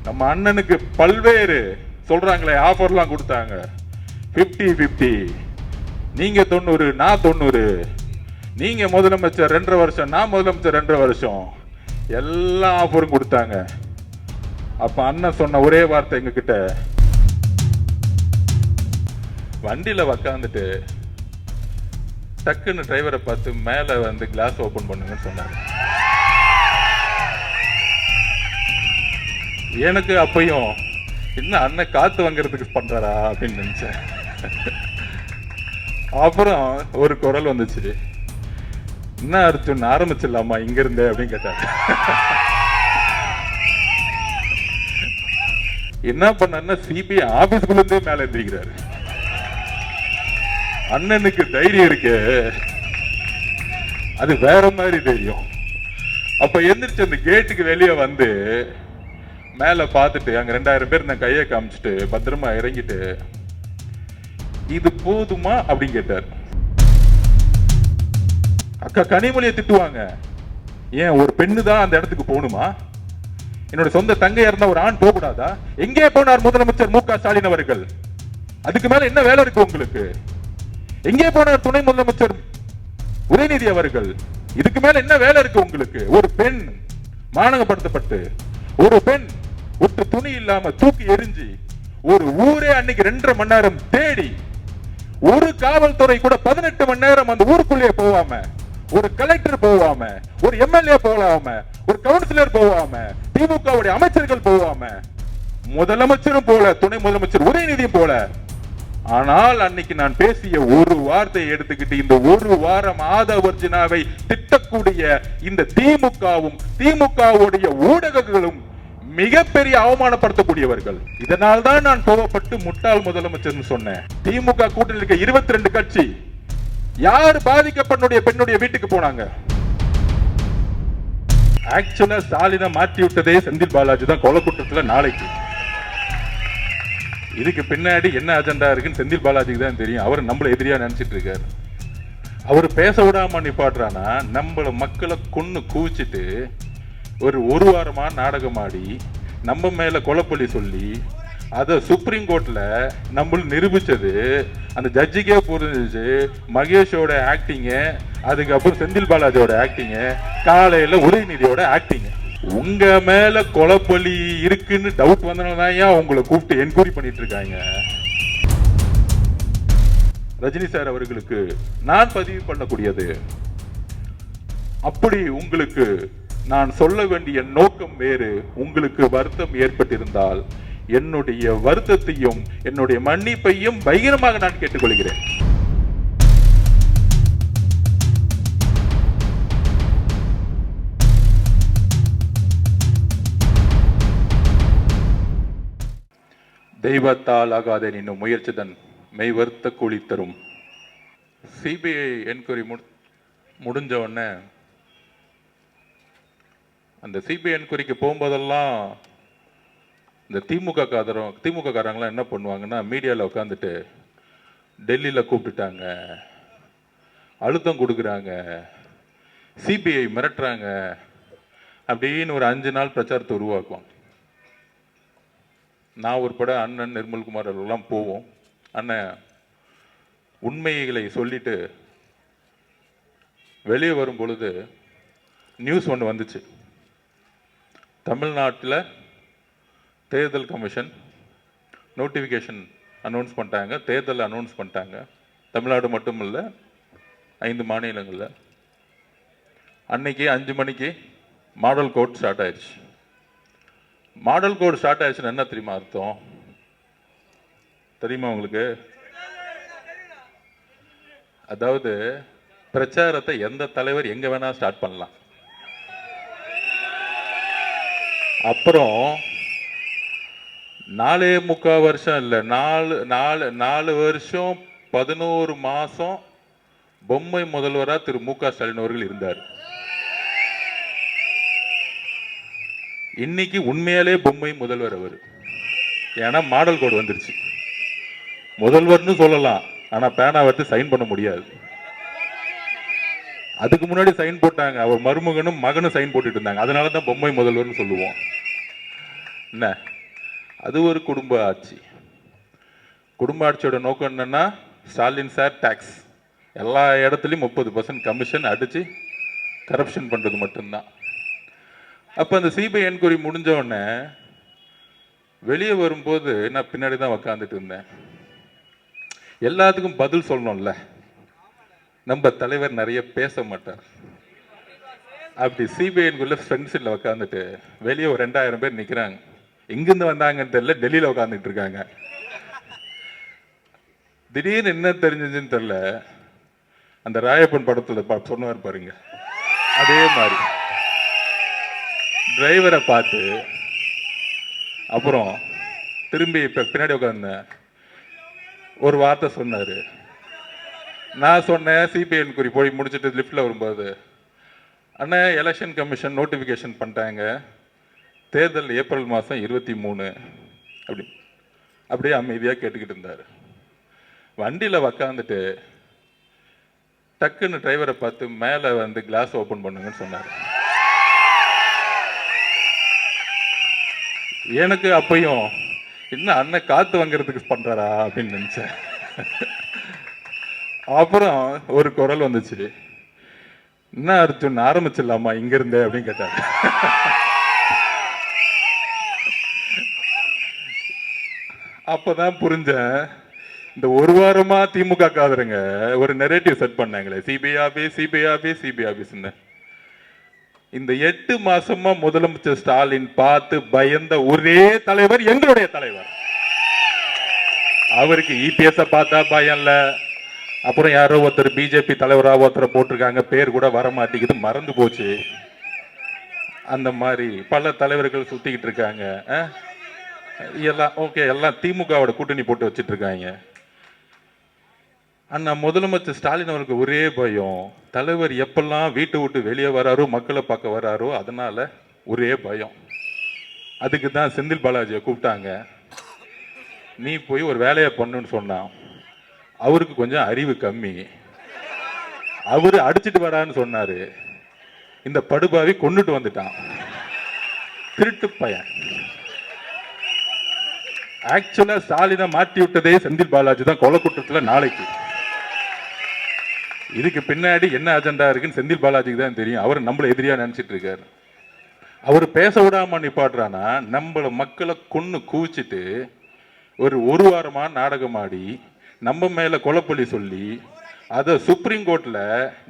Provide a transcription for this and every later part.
நம்ம அண்ணனுக்கு பல்வேறு சொல்றாங்களே ஆஃபர்லாம் கொடுத்தாங்க. 50-50, நீங்க 90 நான் 90, நீங்க முதலமைச்சர் 2.5 வருஷம் நான் முதலமைச்சர் 2.5 வருஷம், எல்லா ஆஃபரும் கொடுத்தாங்க. அப்ப அண்ணன் சொன்ன ஒரே வார்த்தை எங்க கிட்ட, வண்டியில உக்காந்துட்டு டக்குன்னு டிரைவரை பார்த்து மேல வந்து கிளாஸ் ஓபன் பண்ணுங்கன்னு சொன்னாங்க. எனக்கு அப்பையும் என்ன அண்ணன் காத்து வாங்கறதுக்கு பண்றாரா அப்படின்னு நினைச்சேன். அப்புறம் ஒரு குரல் வந்துச்சு, என்ன அர்ஜுன் ஆரம்பிச்சிடலாமா இங்க இருந்தே அப்படின்னு கேட்டாங்க. என்ன பண்ணா சிபிஐ ஆபீஸ்குள்ள இருந்தே மேல எந்திரிக்கிறாரு. அண்ணனுக்கு தைரியம் இருக்கு, அது வேற மாதிரி தைரியம். அப்ப எந்திரிச்சு அந்த கேட்டுக்கு வெளியே வந்து மேல பார்த்துட்டு அங்க 2000 பேர் நான் கையை காமிச்சிட்டு பத்திரமா இறங்கிட்டு, இது போதுமா அப்படின்னு கேட்டார். அக்கா கனிமொழியை திட்டுவாங்க, ஏன் ஒரு பெண்ணு தான் அந்த இடத்துக்கு போகணுமா? என்னோட சொந்த தங்கையா இருந்தா ஒரு ஆண் போகக்கூடாதா? எங்கே போனார் முதலமைச்சர் மு.க. ஸ்டாலின் அவர்கள்? அதுக்கு மேல என்ன வேலை இருக்கு உங்களுக்கு? எங்கே போனார் துணை முதலமைச்சர் உதயநிதி அவர்கள்? இதுக்கு மேல என்ன வேலை இருக்கு உங்களுக்கு? ஒரு பெண் மானகப்படுத்தப்பட்டு, ஒரு பெண் ஒட்டு துணி இல்லாம தூக்கி எரிஞ்சு, ஒரு ஊரே அன்னைக்கு 2.5 மணி நேரம் தேடி, ஒரு காவல்துறை கூட 18 மணி நேரம் அந்த ஊருக்குள்ளே போவாம, ஒரு கலெக்டர் போவாம, ஒரு எம்எல்ஏ போகாம, ஒரு கவுன்சிலர் போவாம, திமுகவுடைய அமைச்சர்கள் போவாம, முதலமைச்சரும் போல, துணை முதலமைச்சர் உதயநிதியும் போல. ஆனால் அன்னைக்கு நான் பேசிய ஒரு வார்த்தையை எடுத்துக்கிட்டு இந்த ஒரு வாரம் ஆதவர்ஜினாவை திட்டக்கூடிய இந்த திமுகவும் திமுகவுடைய ஊடகங்களும் மிகப்பெரிய அவமானப்படுத்தக்கூடியவர்கள். இதனால் தான் நான் கோவப்பட்டு முட்டாள் முதலமைச்சர் சொன்னேன். திமுக கூட்டணியில் இருக்க 22 கட்சி யார் பாதிக்கப்பட்ட பெண்ணுடைய வீட்டுக்கு போனாங்க? ஆக்சுவலா ஸ்டாலினை மாற்றி விட்டதே செந்தில் பாலாஜி தான் கொலை குற்றத்துல. நாளைக்கு இதுக்கு பின்னாடி என்ன அஜெண்டா இருக்குன்னு செந்தில் பாலாஜிக்கு தான் தெரியும். அவர் நம்மள எதிரியா நினைச்சிட்டு இருக்காரு. அவர் பேச விடாம நிப்பாட்டுறானா, நம்மள மக்களை கொன்னு கூச்சிட்டு ஒரு வாரமா நாடகம் ஆடி நம்ம மேல கொலைப்பள்ளி சொல்லி அதை சுப்ரீம் கோர்ட்ல நம்ம நிரூபிச்சது. அந்த ஜட்ஜிக்கே புரிஞ்சிச்சு மகேஷோட ஆக்டிங், அதுக்கப்புறம் செந்தில் பாலாஜியோட ஆக்டிங், காலையில உதயநிதியோட ஆக்டிங். உங்க மேல கொலைப்பள்ளி இருக்குன்னு டவுட் வந்தனாலதான் உங்களை கூப்பிட்டு என்கொயரி பண்ணிட்டு இருக்காங்க. ரஜினி சார் அவர்களுக்கு நான் பதிவு பண்ணக்கூடியது, அப்படி உங்களுக்கு நான் சொல்ல வேண்டிய நோக்கம் வேறு. உங்களுக்கு வருத்தம் ஏற்பட்டிருந்தால் என்னுடைய வருத்தத்தையும் என்னுடைய மன்னிப்பையும் பகிரமாக நான் கேட்டுக்கொள்கிறேன். தெய்வத்தால் ஆகாத இன்னும் முயற்சிதன் மெய் வருத்த கூலி தரும். சிபிஐ என்கொயரி முடிஞ்ச உடனே அந்த சிபிஐ என்கொயரிக்கு போகும்போதெல்லாம் இந்த திமுக காரங்களாம் என்ன பண்ணுவாங்கன்னா, மீடியாவில் உட்காந்துட்டு டெல்லியில் கூப்பிட்டுட்டாங்க, அழுத்தம் கொடுக்குறாங்க, சிபிஐ மிரட்டுறாங்க அப்படின்னு ஒரு 5 நாள் பிரச்சாரத்தை உருவாக்குவாங்க. நான் உட்பட அண்ணன் நிர்மல்குமார் அவர்கள்லாம் போவோம். அண்ணன் உண்மைகளை சொல்லிட்டு வெளியே வரும் பொழுது நியூஸ் ஒன்று வந்துச்சு. தமிழ்நாட்டில் தேர்தல் கமிஷன் நோட்டிஃபிகேஷன் அனௌன்ஸ் பண்ணிட்டாங்க, தேர்தல் அனௌன்ஸ் பண்ணிட்டாங்க. தமிழ்நாடு மட்டும் இல்லை, 5 மாநிலங்களில். அன்னைக்கு 5 மணிக்கு மாடல் கோட் ஸ்டார்ட் ஆயிடுச்சு. மாடல் கோட் ஸ்டார்ட் ஆயிடுச்சுன்னு என்ன தெரியுமா அர்த்தம்? தெரியுமா உங்களுக்கு? அதாவது பிரச்சாரத்தை எந்த தலைவர் எங்க வேணா ஸ்டார்ட் பண்ணலாம். அப்புறம் 4.25 வருஷம் இல்லை, 4 வருஷம் 11 மாசம் பொம்மை முதல்வராக திரு மு.க. ஸ்டாலின் அவர்கள் இருந்தார். இன்னைக்கு உண்மையாலே பொம்மை முதல்வர் அவர். ஏன்னா மாடல் கோட் வந்துருச்சு. முதல்வர்னு சொல்லலாம், ஆனா பேனா வச்சு சைன் பண்ண முடியாது. அதுக்கு முன்னாடி சைன் போட்டாங்க, அவர் மருமகனும் மகனும் சைன் போட்டுட்டு இருந்தாங்க. அதனால தான் பொம்மை முதல்வர்னு சொல்லுவோம். என்ன அது ஒரு குடும்ப ஆட்சி. குடும்ப ஆட்சியோட நோக்கம் என்னன்னா, ஸ்டாலின் சார் டாக்ஸ் எல்லா இடத்துலையும் 30% கமிஷன் அடிச்சு கரப்ஷன் பண்றது மட்டும்தான். அப்ப அந்த சிபிஐ என்கொயரி முடிஞ்ச உடனே வெளியே வரும்போது நான் பின்னாடி தான் உக்காந்துட்டு இருந்தேன். எல்லாத்துக்கும் பதில் சொல்லணும்ல, நம்ம தலைவர் நிறைய பேச மாட்டார். அப்படி சிபிஐக்குள்ள ஃப்ரெண்ட்ஸில் உக்காந்துட்டு வெளியே ஒரு 2000 பேர் நிற்கிறாங்க. எங்கிருந்து வந்தாங்கன்னு தெரியல, டெல்லியில் உட்காந்துட்டு இருக்காங்க. திடீர்னு என்ன தெரிஞ்சதுன்னு தெரியல, அந்த ராயப்பன் படத்தில் சொன்னார் பாருங்க, அதே மாதிரி டிரைவரை பார்த்து அப்புறம் திரும்பி இப்போ பின்னாடி உட்காந்து ஒரு வார்த்தை சொன்னார். நான் சொன்னேன் சிபிஐ என்கொயரி போய் முடிச்சுட்டு லிஃப்டில் வரும்போது, அண்ணா எலெக்ஷன் கமிஷன் நோட்டிஃபிகேஷன் பண்ணிட்டாங்க, தேர்தல் ஏப்ரல் மாதம் 23 அப்படியே அமைதியாக கேட்டுக்கிட்டு இருந்தார். வண்டியில் உக்காந்துட்டு டக்குன்னு டிரைவரை பார்த்து மேலே வந்து கிளாஸ் ஓப்பன் பண்ணுங்கன்னு சொன்னார். எனக்கு அப்பையும் என்ன அண்ணன் காத்து வாங்கிறதுக்கு பண்றாரா அப்படின்னு நினைச்சேன். அப்புறம் ஒரு குரல் வந்துச்சு, என்ன அர்ஜுன் ஆரம்பிச்சிடலாமா இங்க இருந்தே அப்படின்னு கேட்டாரு. அப்பதான் புரிஞ்சேன், இந்த ஒரு வாரமா திமுக காதருங்க ஒரு நெரேட்டிவ் செட் பண்ணாங்களே, CBI office CBI office CBI ஆபீஸ்ன்னு. இந்த 8 மாசமா முதலமைச்சர் ஸ்டாலின் பார்த்து பயந்த ஒரே தலைவர் எங்களுடைய தலைவர். அவருக்கு இபிஎஸ் பார்த்தா பயம் இல்ல. அப்புறம் யாரோ ஒருத்தர் பிஜேபி தலைவராக ஒருத்தரை போட்டிருக்காங்க, பேர் கூட வர மாட்டேங்குது, மறந்து போச்சு. அந்த மாதிரி பல தலைவர்கள் சுத்திக்கிட்டு இருக்காங்க. எல்லாம் ஓகே, எல்லாம் திமுகவோட கூட்டணி போட்டு வச்சிட்டு இருக்காங்க. அண்ணா முதலமைச்சர் ஸ்டாலின் அவருக்கு ஒரே பயம், தலைவர் எப்பெல்லாம் வீட்டை விட்டு வெளியே வராரோ, மக்களை பார்க்க வராரோ, அதனால ஒரே பயம். அதுக்கு தான் செந்தில் பாலாஜியை கூப்பிட்டாங்க. நீ போய் ஒரு வேலையை பண்ணுன்னு சொன்னான். அவருக்கு கொஞ்சம் அறிவு கம்மி, அவரு அடிச்சுட்டு வரான்னு சொன்னாரு. இந்த படுபாவி கொண்டுட்டு வந்துட்டான், திருட்டு பையன். ஆக்சுவலா ஸ்டாலினை மாட்டி விட்டதே செந்தில் பாலாஜி தான் கொலை குற்றத்துல. நாளைக்கு இதுக்கு பின்னாடி என்ன அஜெண்டா இருக்குன்னு செந்தில் பாலாஜிக்கு தான் தெரியும். அவர் நம்மள எதிரியா நினைச்சிட்டு இருக்காரு. அவர் பேச விடாம நிப்பாட்டுறானா, நம்மள மக்களை கொன்னு கூச்சிட்டு ஒரு வாரமா நாடகம் ஆடி நம்ம மேல கொலைப்பள்ளி சொல்லி அதை சுப்ரீம் கோர்ட்ல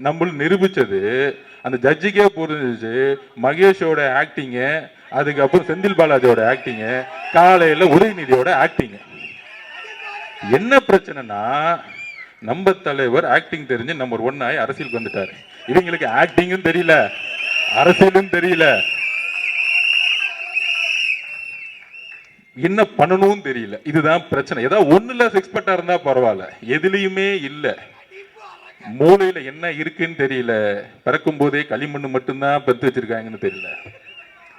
நம்ம நிரூபிச்சது. அந்த ஜட்ஜிக்கே புரிஞ்சிச்சு மகேஷோட ஆக்டிங்க, அதுக்கப்புறம் செந்தில் பாலாஜியோட ஆக்டிங்க, காலையில உதயநிதியோட ஆக்டிங்க. என்ன பிரச்சனைனா, நம்ம தலைவர் ஆக்டிங் தெரிஞ்சு நம்பர் 1 ஆகி அரசியலுக்கு வந்துட்டாரு. இவங்களுக்கு ஆக்டிங்கும் தெரியல, அரசியலும் தெரியல, என்ன பண்ணணும் தெரியல. இதுதான் பிரச்சனை. ஏதாவது ஒண்ணுல எக்ஸ்பர்ட்டா இருந்தா பரவாயில்ல, எதுலயுமே இல்ல. மூளையில என்ன இருக்குன்னு தெரியல, பிறக்கும் போதே களிமண்ணு மட்டும்தான் பெற்று வச்சிருக்காங்கன்னு தெரியல.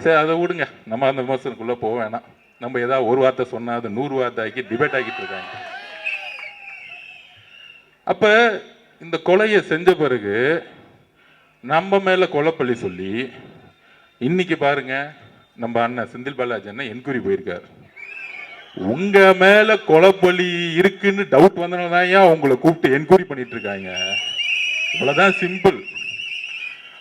சரி, அதை விடுங்க, நம்ம அந்த விமர்சனக்குள்ள போக வேணாம். நம்ம ஏதாவது ஒரு வார்த்தை சொன்னா அது 100 வார்த்தை ஆக்கி டிபேட் ஆக்கிட்டு இருக்காங்க. அப்ப இந்த கொலையை செஞ்ச பிறகு நம்ம மேல கொலைப்பள்ளி சொல்லி இன்னைக்கு பாருங்க, நம்ம அண்ணன் செந்தில் பாலாஜி அண்ணன் என்கொயரி போயிருக்காரு. உங்க மேல கொலைப்பள்ளி இருக்குன்னு டவுட் வந்தனாலதான் உங்களை கூப்பிட்டு என்கொயரி பண்ணிட்டு இருக்காங்க. இவ்வளவுதான் சிம்பிள்.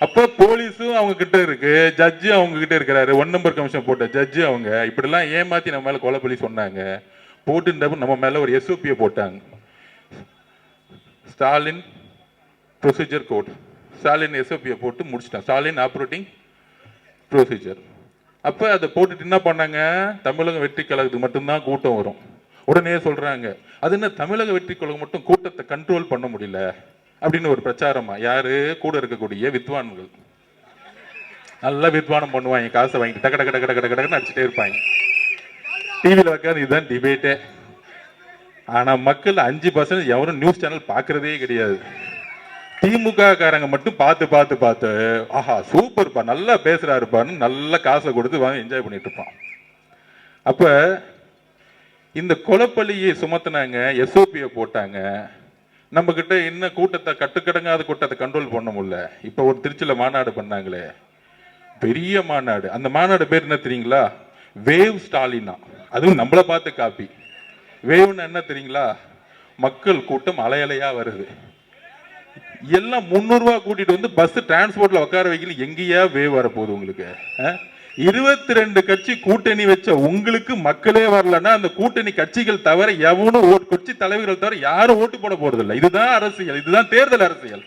அப்ப போலீஸும் அவங்க கிட்ட இருக்கு, ஜட்ஜு அவங்க கிட்ட இருக்கிறாரு. 1 நம்பர் கமிஷன் போட்ட ஜட்ஜு அவங்க இப்படி எல்லாம் ஏமாத்தி நம்ம மேல கொலைப்பள்ளி சொன்னாங்க. போட்டு நம்ம மேல ஒரு SOP போட்டாங்க, Stalin procedure code. Stalin SOP போட்டு முடிச்சிட்டான், ஸ்டாலின் ஆப்ரேட்டிங் ப்ரொசீஜர். அப்ப அதை போட்டுட்டு என்ன பண்ணாங்க, தமிழக வெற்றி கழகத்துக்கு மட்டும்தான் கூட்டம் வரும். உடனே சொல்றாங்க, அது என்ன தமிழக வெற்றி கழகம் மட்டும் கூட்டத்தை கண்ட்ரோல் பண்ண முடியல அப்படின்னு ஒரு பிரச்சாரமா. யாரு கூட இருக்கக்கூடிய வித்வான்கள் நல்லா வித்வானம் பண்ணுவாங்க, காசை வாங்கிட்டு டக்க டக்க டக்க டக்க டக்குன்னு அடிச்சுட்டே இருப்பாங்க. டிவியில் வைக்காது, இதுதான் டிபேட்டே. ஆனா மக்கள் 5% எவரும் நியூஸ் சேனல் பாக்குறதே கிடையாது. திமுக காரங்க மட்டும் பார்த்து பார்த்து பார்த்து ஆஹா சூப்பர்ப்பா, நல்லா பேசுறாருப்பான்னு நல்ல காசை கொடுத்து வாங்க என்ஜாய் பண்ணிட்டு இருப்பான். அப்ப இந்த கொலைப்பள்ளியை சுமத்தினாங்க, SOP போட்டாங்க. நம்ம கிட்ட என்ன கூட்டத்தை கட்டுக்கடங்காத கூட்டத்தை கண்ட்ரோல் பண்ண முடியல. இப்ப ஒரு திருச்சியில மாநாடு பண்ணாங்களே, பெரிய மாநாடு. அந்த மாநாடு பேர் என்ன தெரியுங்களா? வேவ் ஸ்டாலினா. அதுவும் நம்மளை பார்த்து காப்பி. வேவ்னு என்ன தெரியுங்களா? மக்கள் கூட்டம் அலையலையா வருது. எல்லாம் 300 ரூபாய் கூட்டிட்டு வந்து பஸ் டிரான்ஸ்போர்ட்ல உட்கார வைக்கல. எங்கேயா வேவ் வரப்போகுது உங்களுக்கு? 22 கட்சி கூட்டணி வச்ச உங்களுக்கு மக்களே வரலன்னா அந்த கூட்டணி கட்சிகள் தவிர எவனும் கட்சி தலைவர்கள் தவிர யாரும் ஓட்டு போட போறது இல்லை. இதுதான் அரசியல், இதுதான் தேர்தல் அரசியல்.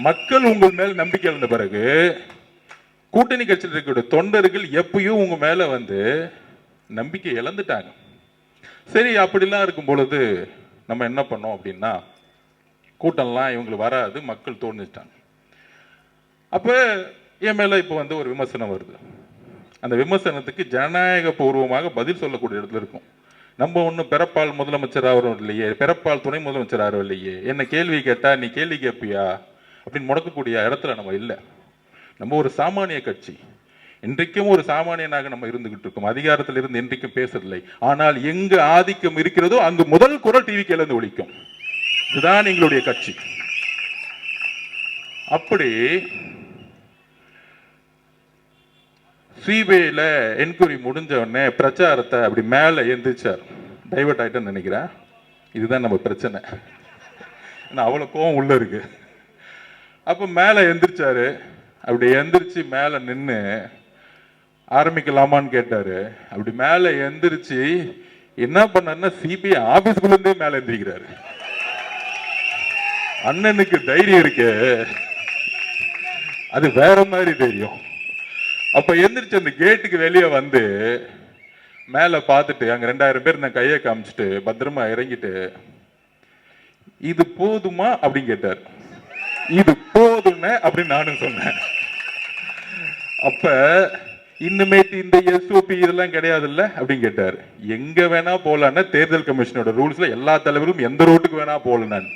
மக்கள் உங்கள் மேல் நம்பிக்கை இருந்த பிறகு கூட்டணி கட்சியில் இருக்கிற தொண்டர்கள் எப்பயும் உங்க மேல வந்து நம்பிக்கை இழந்துட்டாங்க. சரி, அப்படிலாம் இருக்கும் பொழுது நம்ம என்ன பண்ணோம் அப்படின்னா, கூட்டம்லாம் இவங்களுக்கு வராது, மக்கள் தோணிச்சிட்டாங்க. அப்ப என் மேல இப்ப வந்து ஒரு விமர்சனம் வருது. அந்த விமர்சனத்துக்கு ஜனநாயக பூர்வமாக பதில் சொல்லக்கூடிய இடத்துல இருக்கும். நம்ம ஒன்றும் பிறப்பால் முதலமைச்சர் ஆகிறோம் இல்லையே, பிறப்பால் துணை முதலமைச்சர் ஆகிறோம் இல்லையே, என்ன கேள்வி கேட்டா நீ கேள்வி கேட்பியா அப்படின்னு முடக்கக்கூடிய இடத்துல நம்ம இல்லை. நம்ம ஒரு சாமானிய கட்சி, இன்றைக்கும் ஒரு சாமானியனாக நம்ம இருந்துகிட்டு இருக்கோம். அதிகாரத்தில் இருந்து இன்றைக்கும் பேசவில்லை. ஆனால் எங்கு ஆதிக்கம் இருக்கிறதோ அங்கு முதல் குரல் டிவி கேளந்து ஒலிக்கும். இதுதான் எங்களுடைய கட்சி. அப்படி சிபிஐல என்கொயரி முடிஞ்ச உடனே பிரச்சாரத்தை அப்படி மேல எந்திரிச்சார். டைவர்ட் ஆயிட்டேன்னு நினைக்கிறேன். இதுதான் நம்ம பிரச்சனை. அவ்வளவு கோவம் உள்ள இருக்கு. அப்ப மேல எந்திரிச்சாரு. அப்படி எந்திரிச்சு மேல நின்று ஆரம்பிக்கலாமான்னு கேட்டாரு. அப்படி மேல எந்திரிச்சு என்ன பண்ணாருன்னா சிபிஐ ஆபீஸ்குள்ள இருந்தே மேல எந்திரிக்கிறாரு. அண்ணனுக்கு தைரியம் இருக்கு, அது வேற மாதிரி தெரியும். அப்ப எந்திரிச்சு அந்த கேட்டுக்கு வெளியே வந்து மேல பார்த்துட்டு அங்க 2000 பேர் நான் கையை காமிச்சிட்டு பத்திரமா இறங்கிட்டு, இது போதுமா அப்படின்னு கேட்டார். இது போதும்னு அப்படின்னு நானும் சொன்னேன். அப்ப இன்னுமேட்டு இந்த எஸ்ஓபி இதெல்லாம் கிடையாது இல்ல அப்படின்னு கேட்டார். எங்க வேணா போலான்னு தேர்தல் கமிஷனோட ரூல்ஸ்ல எல்லா தலைவரும் எந்த ரோட்டுக்கு வேணா போல. நான்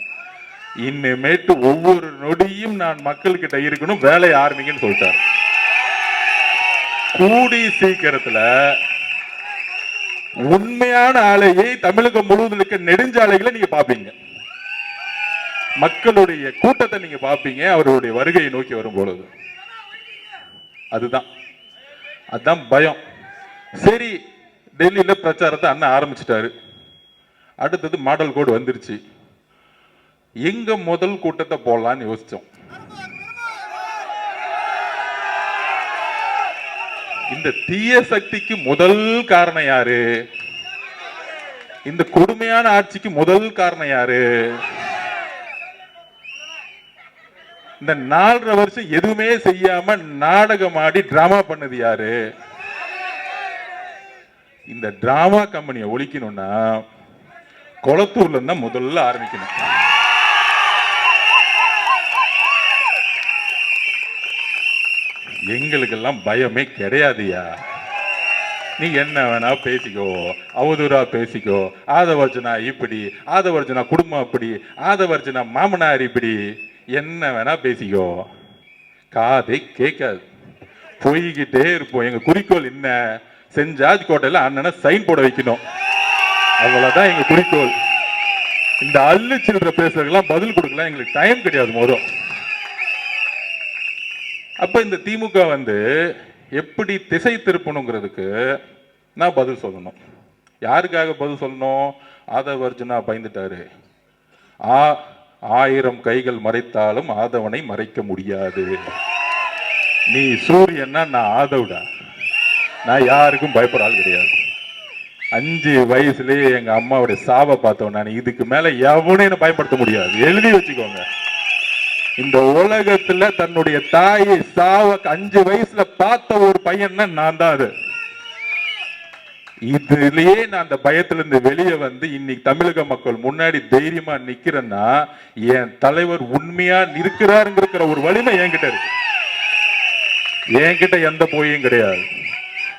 இன்னுமேட்டு ஒவ்வொரு நொடியும் நான் மக்கள் கிட்ட இருக்கணும், வேலையை ஆரம்பிங்கன்னு சொல்லிட்டார். கூடி சீக்கிரத்துல உண்மையான ஆலையை தமிழகம் முழுவதும் இருக்க நெடுஞ்சாலைகளை நீங்க பாப்பீங்க. மக்களுடைய கூட்டத்தை நீங்க பாப்பீங்க அவருடைய வருகையை நோக்கி வரும் பொழுது. அதுதான் பயம். சரி, டெல்லியில பிரச்சாரத்தை அண்ணன் ஆரம்பிச்சிட்டாரு. அடுத்தது மாடல் கோடு வந்துருச்சு. எங்க முதல் கூட்டத்தை போடலான்னு யோசிச்சோம். இந்த தீய சக்திக்கு முதல் காரணம் யாரு? இந்த கொடுமையான ஆட்சிக்கு முதல் காரணம் யாரு? இந்த 4.5 வருஷம் எதுவுமே செய்யாம நாடகம் ஆடி டிராமா பண்ணது யாரு? இந்த டிராமா கம்பெனியை ஒழிக்கணும்னா கொளத்தூர்ல இருந்தா முதல்ல ஆரம்பிக்கணும். எங்களுக்கெல்லாம் பயமே கிடையாதுயா. நீ என்ன வேணா பேசிக்கோ, அவதூறா பேசிக்கோ. ஆதவர்ஜனா இப்படி, ஆதவர்ஜனா குடும்பம் அப்படி, ஆதவர்ஜனா மாமனார் இப்படி, என்ன வேணா பேசிக்கோ. காதை கேட்காது, போய்கிட்டே இருப்போம். எங்க குறிக்கோள் என்ன? சென்ட் ஜார்ஜ் கோட்டையில அண்ணனை சைன் போட வைக்கணும். அவ்வளவுதான் எங்க குறிக்கோள். இந்த அள்ளு சில்லற பேசுறதுக்கெல்லாம் பதில் கொடுக்கலாம் எங்களுக்கு டைம் கிடையாது. மோதும் அப்ப இந்த திமுக வந்து எப்படி திசை திருப்பணுங்கிறதுக்கு நான் பதில் சொல்லணும். யாருக்காக பதில் சொல்லணும்? ஆதவர்ஜுனா பயந்துட்டாரு. 1000 கைகள் மறைத்தாலும் ஆதவனை மறைக்க முடியாது. நீ சூரியன்னா நான் ஆதவுடா. நான் யாருக்கும் பயப்படாது கிடையாது. 5 வயசுலயே எங்க அம்மாவுடைய சாவை பார்த்தவன் நான். இதுக்கு மேல எவனையும் பயன்படுத்த முடியாது. எழுதி வச்சுக்கோங்க. இந்த உலகத்துல தன்னுடைய தாயை சாவ 5 வயசுல பார்த்த ஒரு பையன் நான் தான். அது இதுலயே நான் அந்த பயத்துல இருந்து வெளியே வந்து இன்னைக்கு தமிழக மக்கள் முன்னாடி தைரியமா நிக்கிறேன்னா என் தலைவர் உண்மையா இருக்கிறாருங்கிற ஒரு வலிமை என்கிட்ட இருக்கு. என்கிட்ட எந்த போயும் கிடையாது.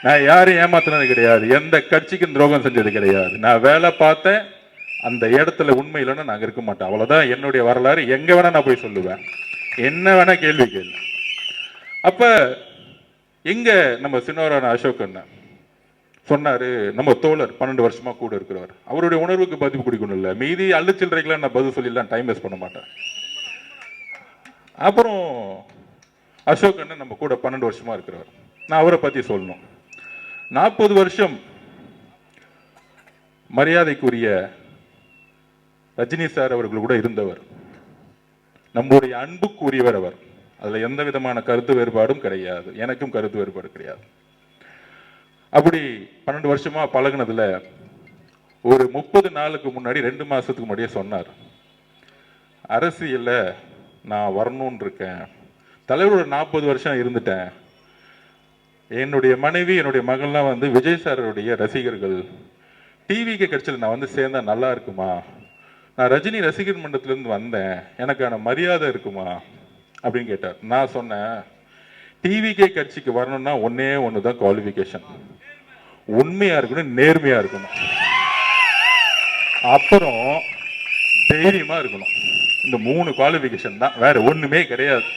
நான் யாரும் ஏமாத்தினது கிடையாது. எந்த கட்சிக்கும் துரோகம் செஞ்சது கிடையாது. நான் வேலை பார்த்தேன். அந்த இடத்துல உண்மை இல்லைன்னா நாங்க இருக்க மாட்டோம். அவ்வளவுதான் என்னுடைய வரலாறு. எங்க வேணா நான் போய் சொல்லுவேன். என்ன வேணா கேள்வி கேள்வி. அப்ப எங்க நம்ம சின்னவரான அசோக் அண்ணன் சொன்னாரு, நம்ம தோழர் 12 வருஷமா கூட இருக்கிறவர், அவருடைய உணர்வுக்கு பதிவு கொடுக்கணும் இல்ல. மீதி அள்ளு சில்லறைக்கெல்லாம் நான் பதில் சொல்லிடலாம், டைம் வேஸ்ட் பண்ண மாட்டேன். அப்புறம் அசோக் அண்ணன் நம்ம கூட 12 வருஷமா இருக்கிறவர். நான் அவரை பத்தி சொல்லணும். 40 வருஷம் மரியாதைக்குரிய ரஜினி சார் அவர்கள் கூட இருந்தவர், நம்முடைய அன்புக்குரியவர் அவர். அதுல எந்த விதமான கருத்து வேறுபாடும் கிடையாது, எனக்கும் கருத்து வேறுபாடு கிடையாது. அப்படி 12 வருஷமா பழகுனதுல ஒரு 30 நாளுக்கு முன்னாடி 2 மாசத்துக்கு முன்னாடியே சொன்னார், அரசியல்ல நான் வரணும்னு இருக்கேன், தலைவரோட 40 வருஷம் இருந்துட்டேன், என்னுடைய மனைவி என்னுடைய மகள்லாம் வந்து விஜய் சாருடைய ரசிகர்கள், டிவிக்கு கட்சியில் நான் வந்து சேர்ந்தா நல்லா இருக்குமா, நான் ரஜினி ரசிகர் மன்றத்திலிருந்து வந்தேன், எனக்கான மரியாதை இருக்குமா அப்படின்னு கேட்டார். நான் சொன்னேன், டிவிகே கட்சிக்கு வரணும்னா ஒன்னே ஒண்ணுதான் குவாலிஃபிகேஷன், உண்மையா இருக்கணும், நேர்மையா இருக்கணும், அப்புறம் தைரியமா இருக்கணும். இந்த 3 குவாலிஃபிகேஷன் தான், வேற ஒண்ணுமே கிடையாது.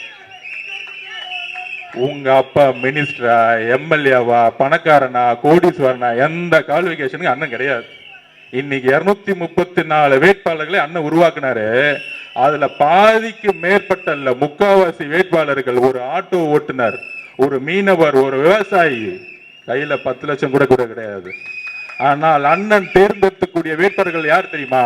உங்க அப்பா மினிஸ்டரா, எம்எல்ஏவா, பணக்காரனா, கோடீஸ்வரனா, எந்த குவாலிஃபிகேஷனுக்கு அண்ணன் கிடையாது. இன்னைக்கு 234 வேட்பாளர்களை அண்ணன் உருவாக்குனாரு. அதுல பாதிக்கு மேற்பட்ட இல்ல, முக்காவாசி வேட்பாளர்கள் ஒரு ஆட்டோ ஓட்டுநர், ஒரு மீனவர், ஒரு விவசாயி, கையில 10 லட்சம் கூட கூட கிடையாது. ஆனால் அண்ணன் தேர்ந்தெடுக்கக்கூடிய வேட்பாளர்கள் யார் தெரியுமா?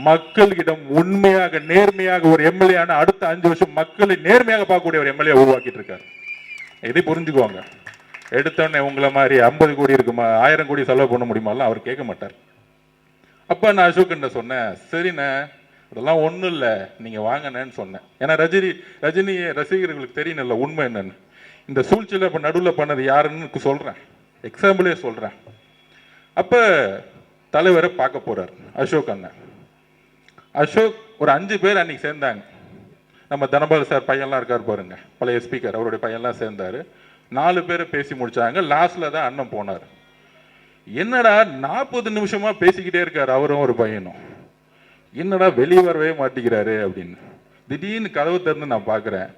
மக்களிடம் உண்மையாக நேர்மையாக ஒரு எம்எல்ஏ ஆன அடுத்த 5 வருஷம் மக்களை நேர்மையாக பார்க்கக்கூடிய ஒரு எம்எல்ஏ உருவாக்கிட்டு இருக்காரு. இதை புரிஞ்சுக்குவாங்க. எடுத்தோடனே உங்களை மாதிரி 50 கோடி இருக்குமா, 1000 கோடி செலவு பண்ண முடியுமா அவர் கேட்க மாட்டார். அப்ப நான் அசோக் சொன்னேன், சரிண்ணே அதெல்லாம் ஒண்ணும் இல்ல, நீங்க வாங்கன்னு சொன்னேன். ஏன்னா ரஜினி ரசிகர்களுக்கு தெரியல உண்மை என்னன்னு. இந்த சூழ்ச்சியில இப்ப நடுவில் பண்ணது யாருன்னு சொல்றேன், எக்ஸாம்பிளே சொல்றேன். அப்ப தலைவரை பார்க்க போறார் அசோக் அண்ணன். அசோக் ஒரு 5 பேர் அன்னைக்கு சேர்ந்தாங்க. நம்ம தனபால் சார் பையன்லாம் இருக்கார் பாருங்க, பழைய ஸ்பீக்கர், அவருடைய பையன்லாம் சேர்ந்தாரு. 4 பேரை பேசி முடிச்சாங்க. லாஸ்ட்ல தான் அண்ணன் போனார். என்னடா 40 நிமிஷமா பேசிக்கிட்டே இருக்காரு அவரும் ஒரு பையனும், என்னடா வெளியே வரவே மாட்டேங்கிறாரு அப்படின்னு. திடீர்னு கதவு திறந்து நான் பாக்குறேன்,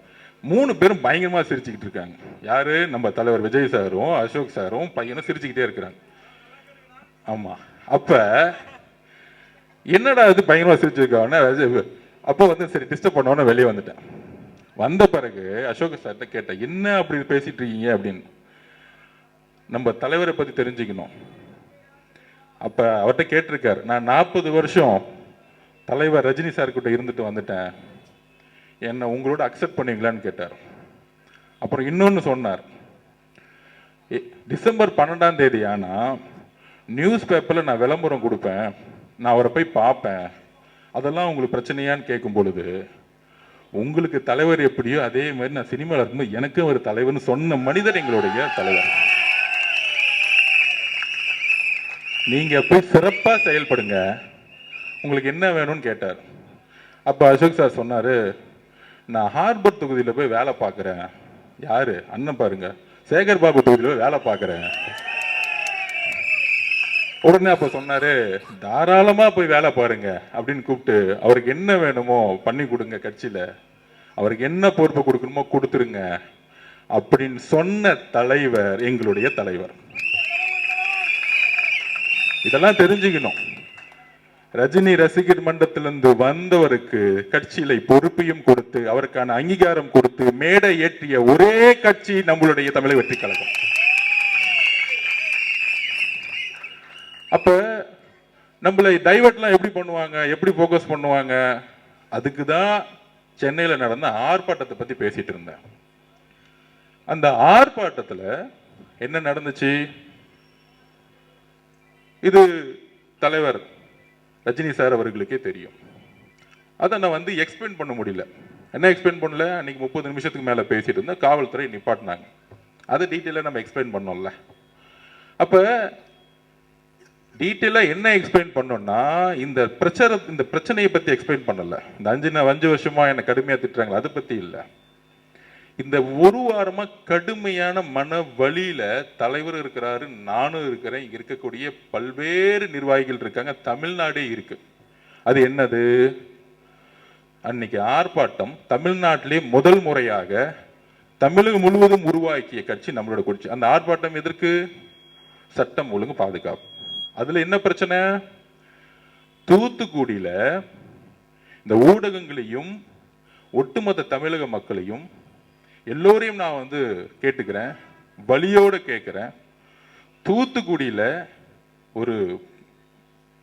3 பேரும் பயங்கரமா சிரிச்சுக்கிட்டு இருக்காங்க. யாரு? நம்ம தலைவர் விஜய் சாரும் அசோக் சாரும் பையனும் சிரிச்சுக்கிட்டே இருக்கிறாங்க. ஆமா, அப்ப என்னடா இது பயங்கரமா சிரிச்சிருக்காங்க. அப்போ வந்து சரி டிஸ்டர்ப் பண்ணோன்னு வெளியே வந்துட்டேன். வந்த பிறகு அசோக் சார்கிட்ட கேட்டேன், என்ன அப்படி பேசிட்டு இருக்கீங்க அப்படின்னு. நம்ம தலைவரை பத்தி தெரிஞ்சுக்கணும். அப்ப அவர்கிட்ட கேட்டிருக்காரு, நான் 40 வருஷம் தலைவர் ரஜினி சார் கிட்ட இருந்துட்டு வந்துட்டேன், என்ன உங்களோட அக்செப்ட் பண்ணுவீங்களான்னு கேட்டார். அப்புறம் இன்னொன்னு சொன்னார், டிசம்பர் 12ஆம் தேதி ஆனா நியூஸ் பேப்பர்ல நான் விளம்பரம் கொடுப்பேன், நான் அவரை போய் பார்ப்பேன், அதெல்லாம் உங்களுக்கு பிரச்சனையான்னு கேட்கும் பொழுது, உங்களுக்கு தலைவர் எப்படியோ அதே மாதிரி நான் சினிமாவில் இருக்கும்போது எனக்கும் ஒரு தலைவர்னு சொன்ன மனிதர் எங்களுடைய தலைவர். நீங்க போய் சிறப்பா செயல்படுங்க, உங்களுக்கு என்ன வேணும்னு கேட்டார். அப்ப அசோக் சார் சொன்னாரு, நான் ஹார்பர்ட் தொகுதியில் போய் வேலை பார்க்குறேன். யாரு? அண்ணன் பாருங்க, சேகர் பாபு தொகுதியில் போய் வேலை பார்க்குறேன். உடனே அப்ப சொன்னாரு, தாராளமா போய் வேலை பாருங்க அப்படின்னு கூப்பிட்டு அவருக்கு என்ன வேணுமோ பண்ணி கொடுங்க, கட்சியில அவருக்கு என்ன பொறுப்பு கொடுக்கணுமோ கொடுத்துருங்க அப்படின்னு சொன்ன தலைவர் எங்களுடைய தலைவர். இதெல்லாம் தெரிஞ்சுக்கணும். ரஜினி ரசிகர் மன்றத்திலிருந்து வந்தவருக்கு கட்சியில பொறுப்பையும் கொடுத்து அவருக்கான அங்கீகாரம் கொடுத்து மேடை ஏற்றிய ஒரே கட்சி நம்மளுடைய தமிழக வெற்றி கழகம். அப்ப நம்மளை டைவர்ட்லாம் எப்படி பண்ணுவாங்க, எப்படி போக்கஸ் பண்ணுவாங்க? அதுக்குதான் சென்னையில நடந்த ஆர்ப்பாட்டத்தை பத்தி பேசிட்டு இருந்தேன். அந்த ஆர்ப்பாட்டத்துல என்ன நடந்துச்சு? இது தலைவர் ரஜினி சார் அவர்களுக்கே தெரியும். அதை நான் வந்து எக்ஸ்பிளைன் பண்ண முடியல. என்ன எக்ஸ்பிளைன் பண்ணல? அன்னைக்கு 30 நிமிஷத்துக்கு மேல பேசிட்டு இருந்தேன், காவல்துறை நிப்பாட்டினாங்க. அதை டீட்டெயிலா நம்ம எக்ஸ்பிளைன் பண்ணோம்ல. அப்ப டீட்டெயிலா என்ன எக்ஸ்பிளைன் பண்ணோம்னா, இந்த பிரச்சனையை பத்தி எக்ஸ்பிளைன் பண்ணல. இந்த 5 வருஷமா என்ன கடுமையா திட்டுறாங்க, அதை பத்தி இல்ல. இந்த ஒரு வாரமா கடுமையான மன வலியில தலைவர் இருக்கிறாரு, நானும் இருக்கிறேன், இங்க இருக்கக்கூடிய பல்வேறு நிர்வாகிகள் இருக்காங்க, தமிழ்நாடே இருக்கு. அது என்னது? அன்னைக்கு ஆர்ப்பாட்டம் தமிழ்நாட்டிலே முதல் முறையாக தமிழகம் முழுவதும் உருவாக்கிய கட்சி நம்மளோட கட்சி. அந்த ஆர்ப்பாட்டம் எதற்கு? சட்டம் ஒழுங்கு பாதுகாப்பு. அதுல என்ன பிரச்சனை? தூத்துக்குடியில இந்த ஊடகங்களையும் ஒட்டுமொத்த தமிழக மக்களையும் எல்லோரையும் நான் வந்து கேட்டுக்கிறேன், வலியோடு கேட்கிறேன், தூத்துக்குடியில ஒரு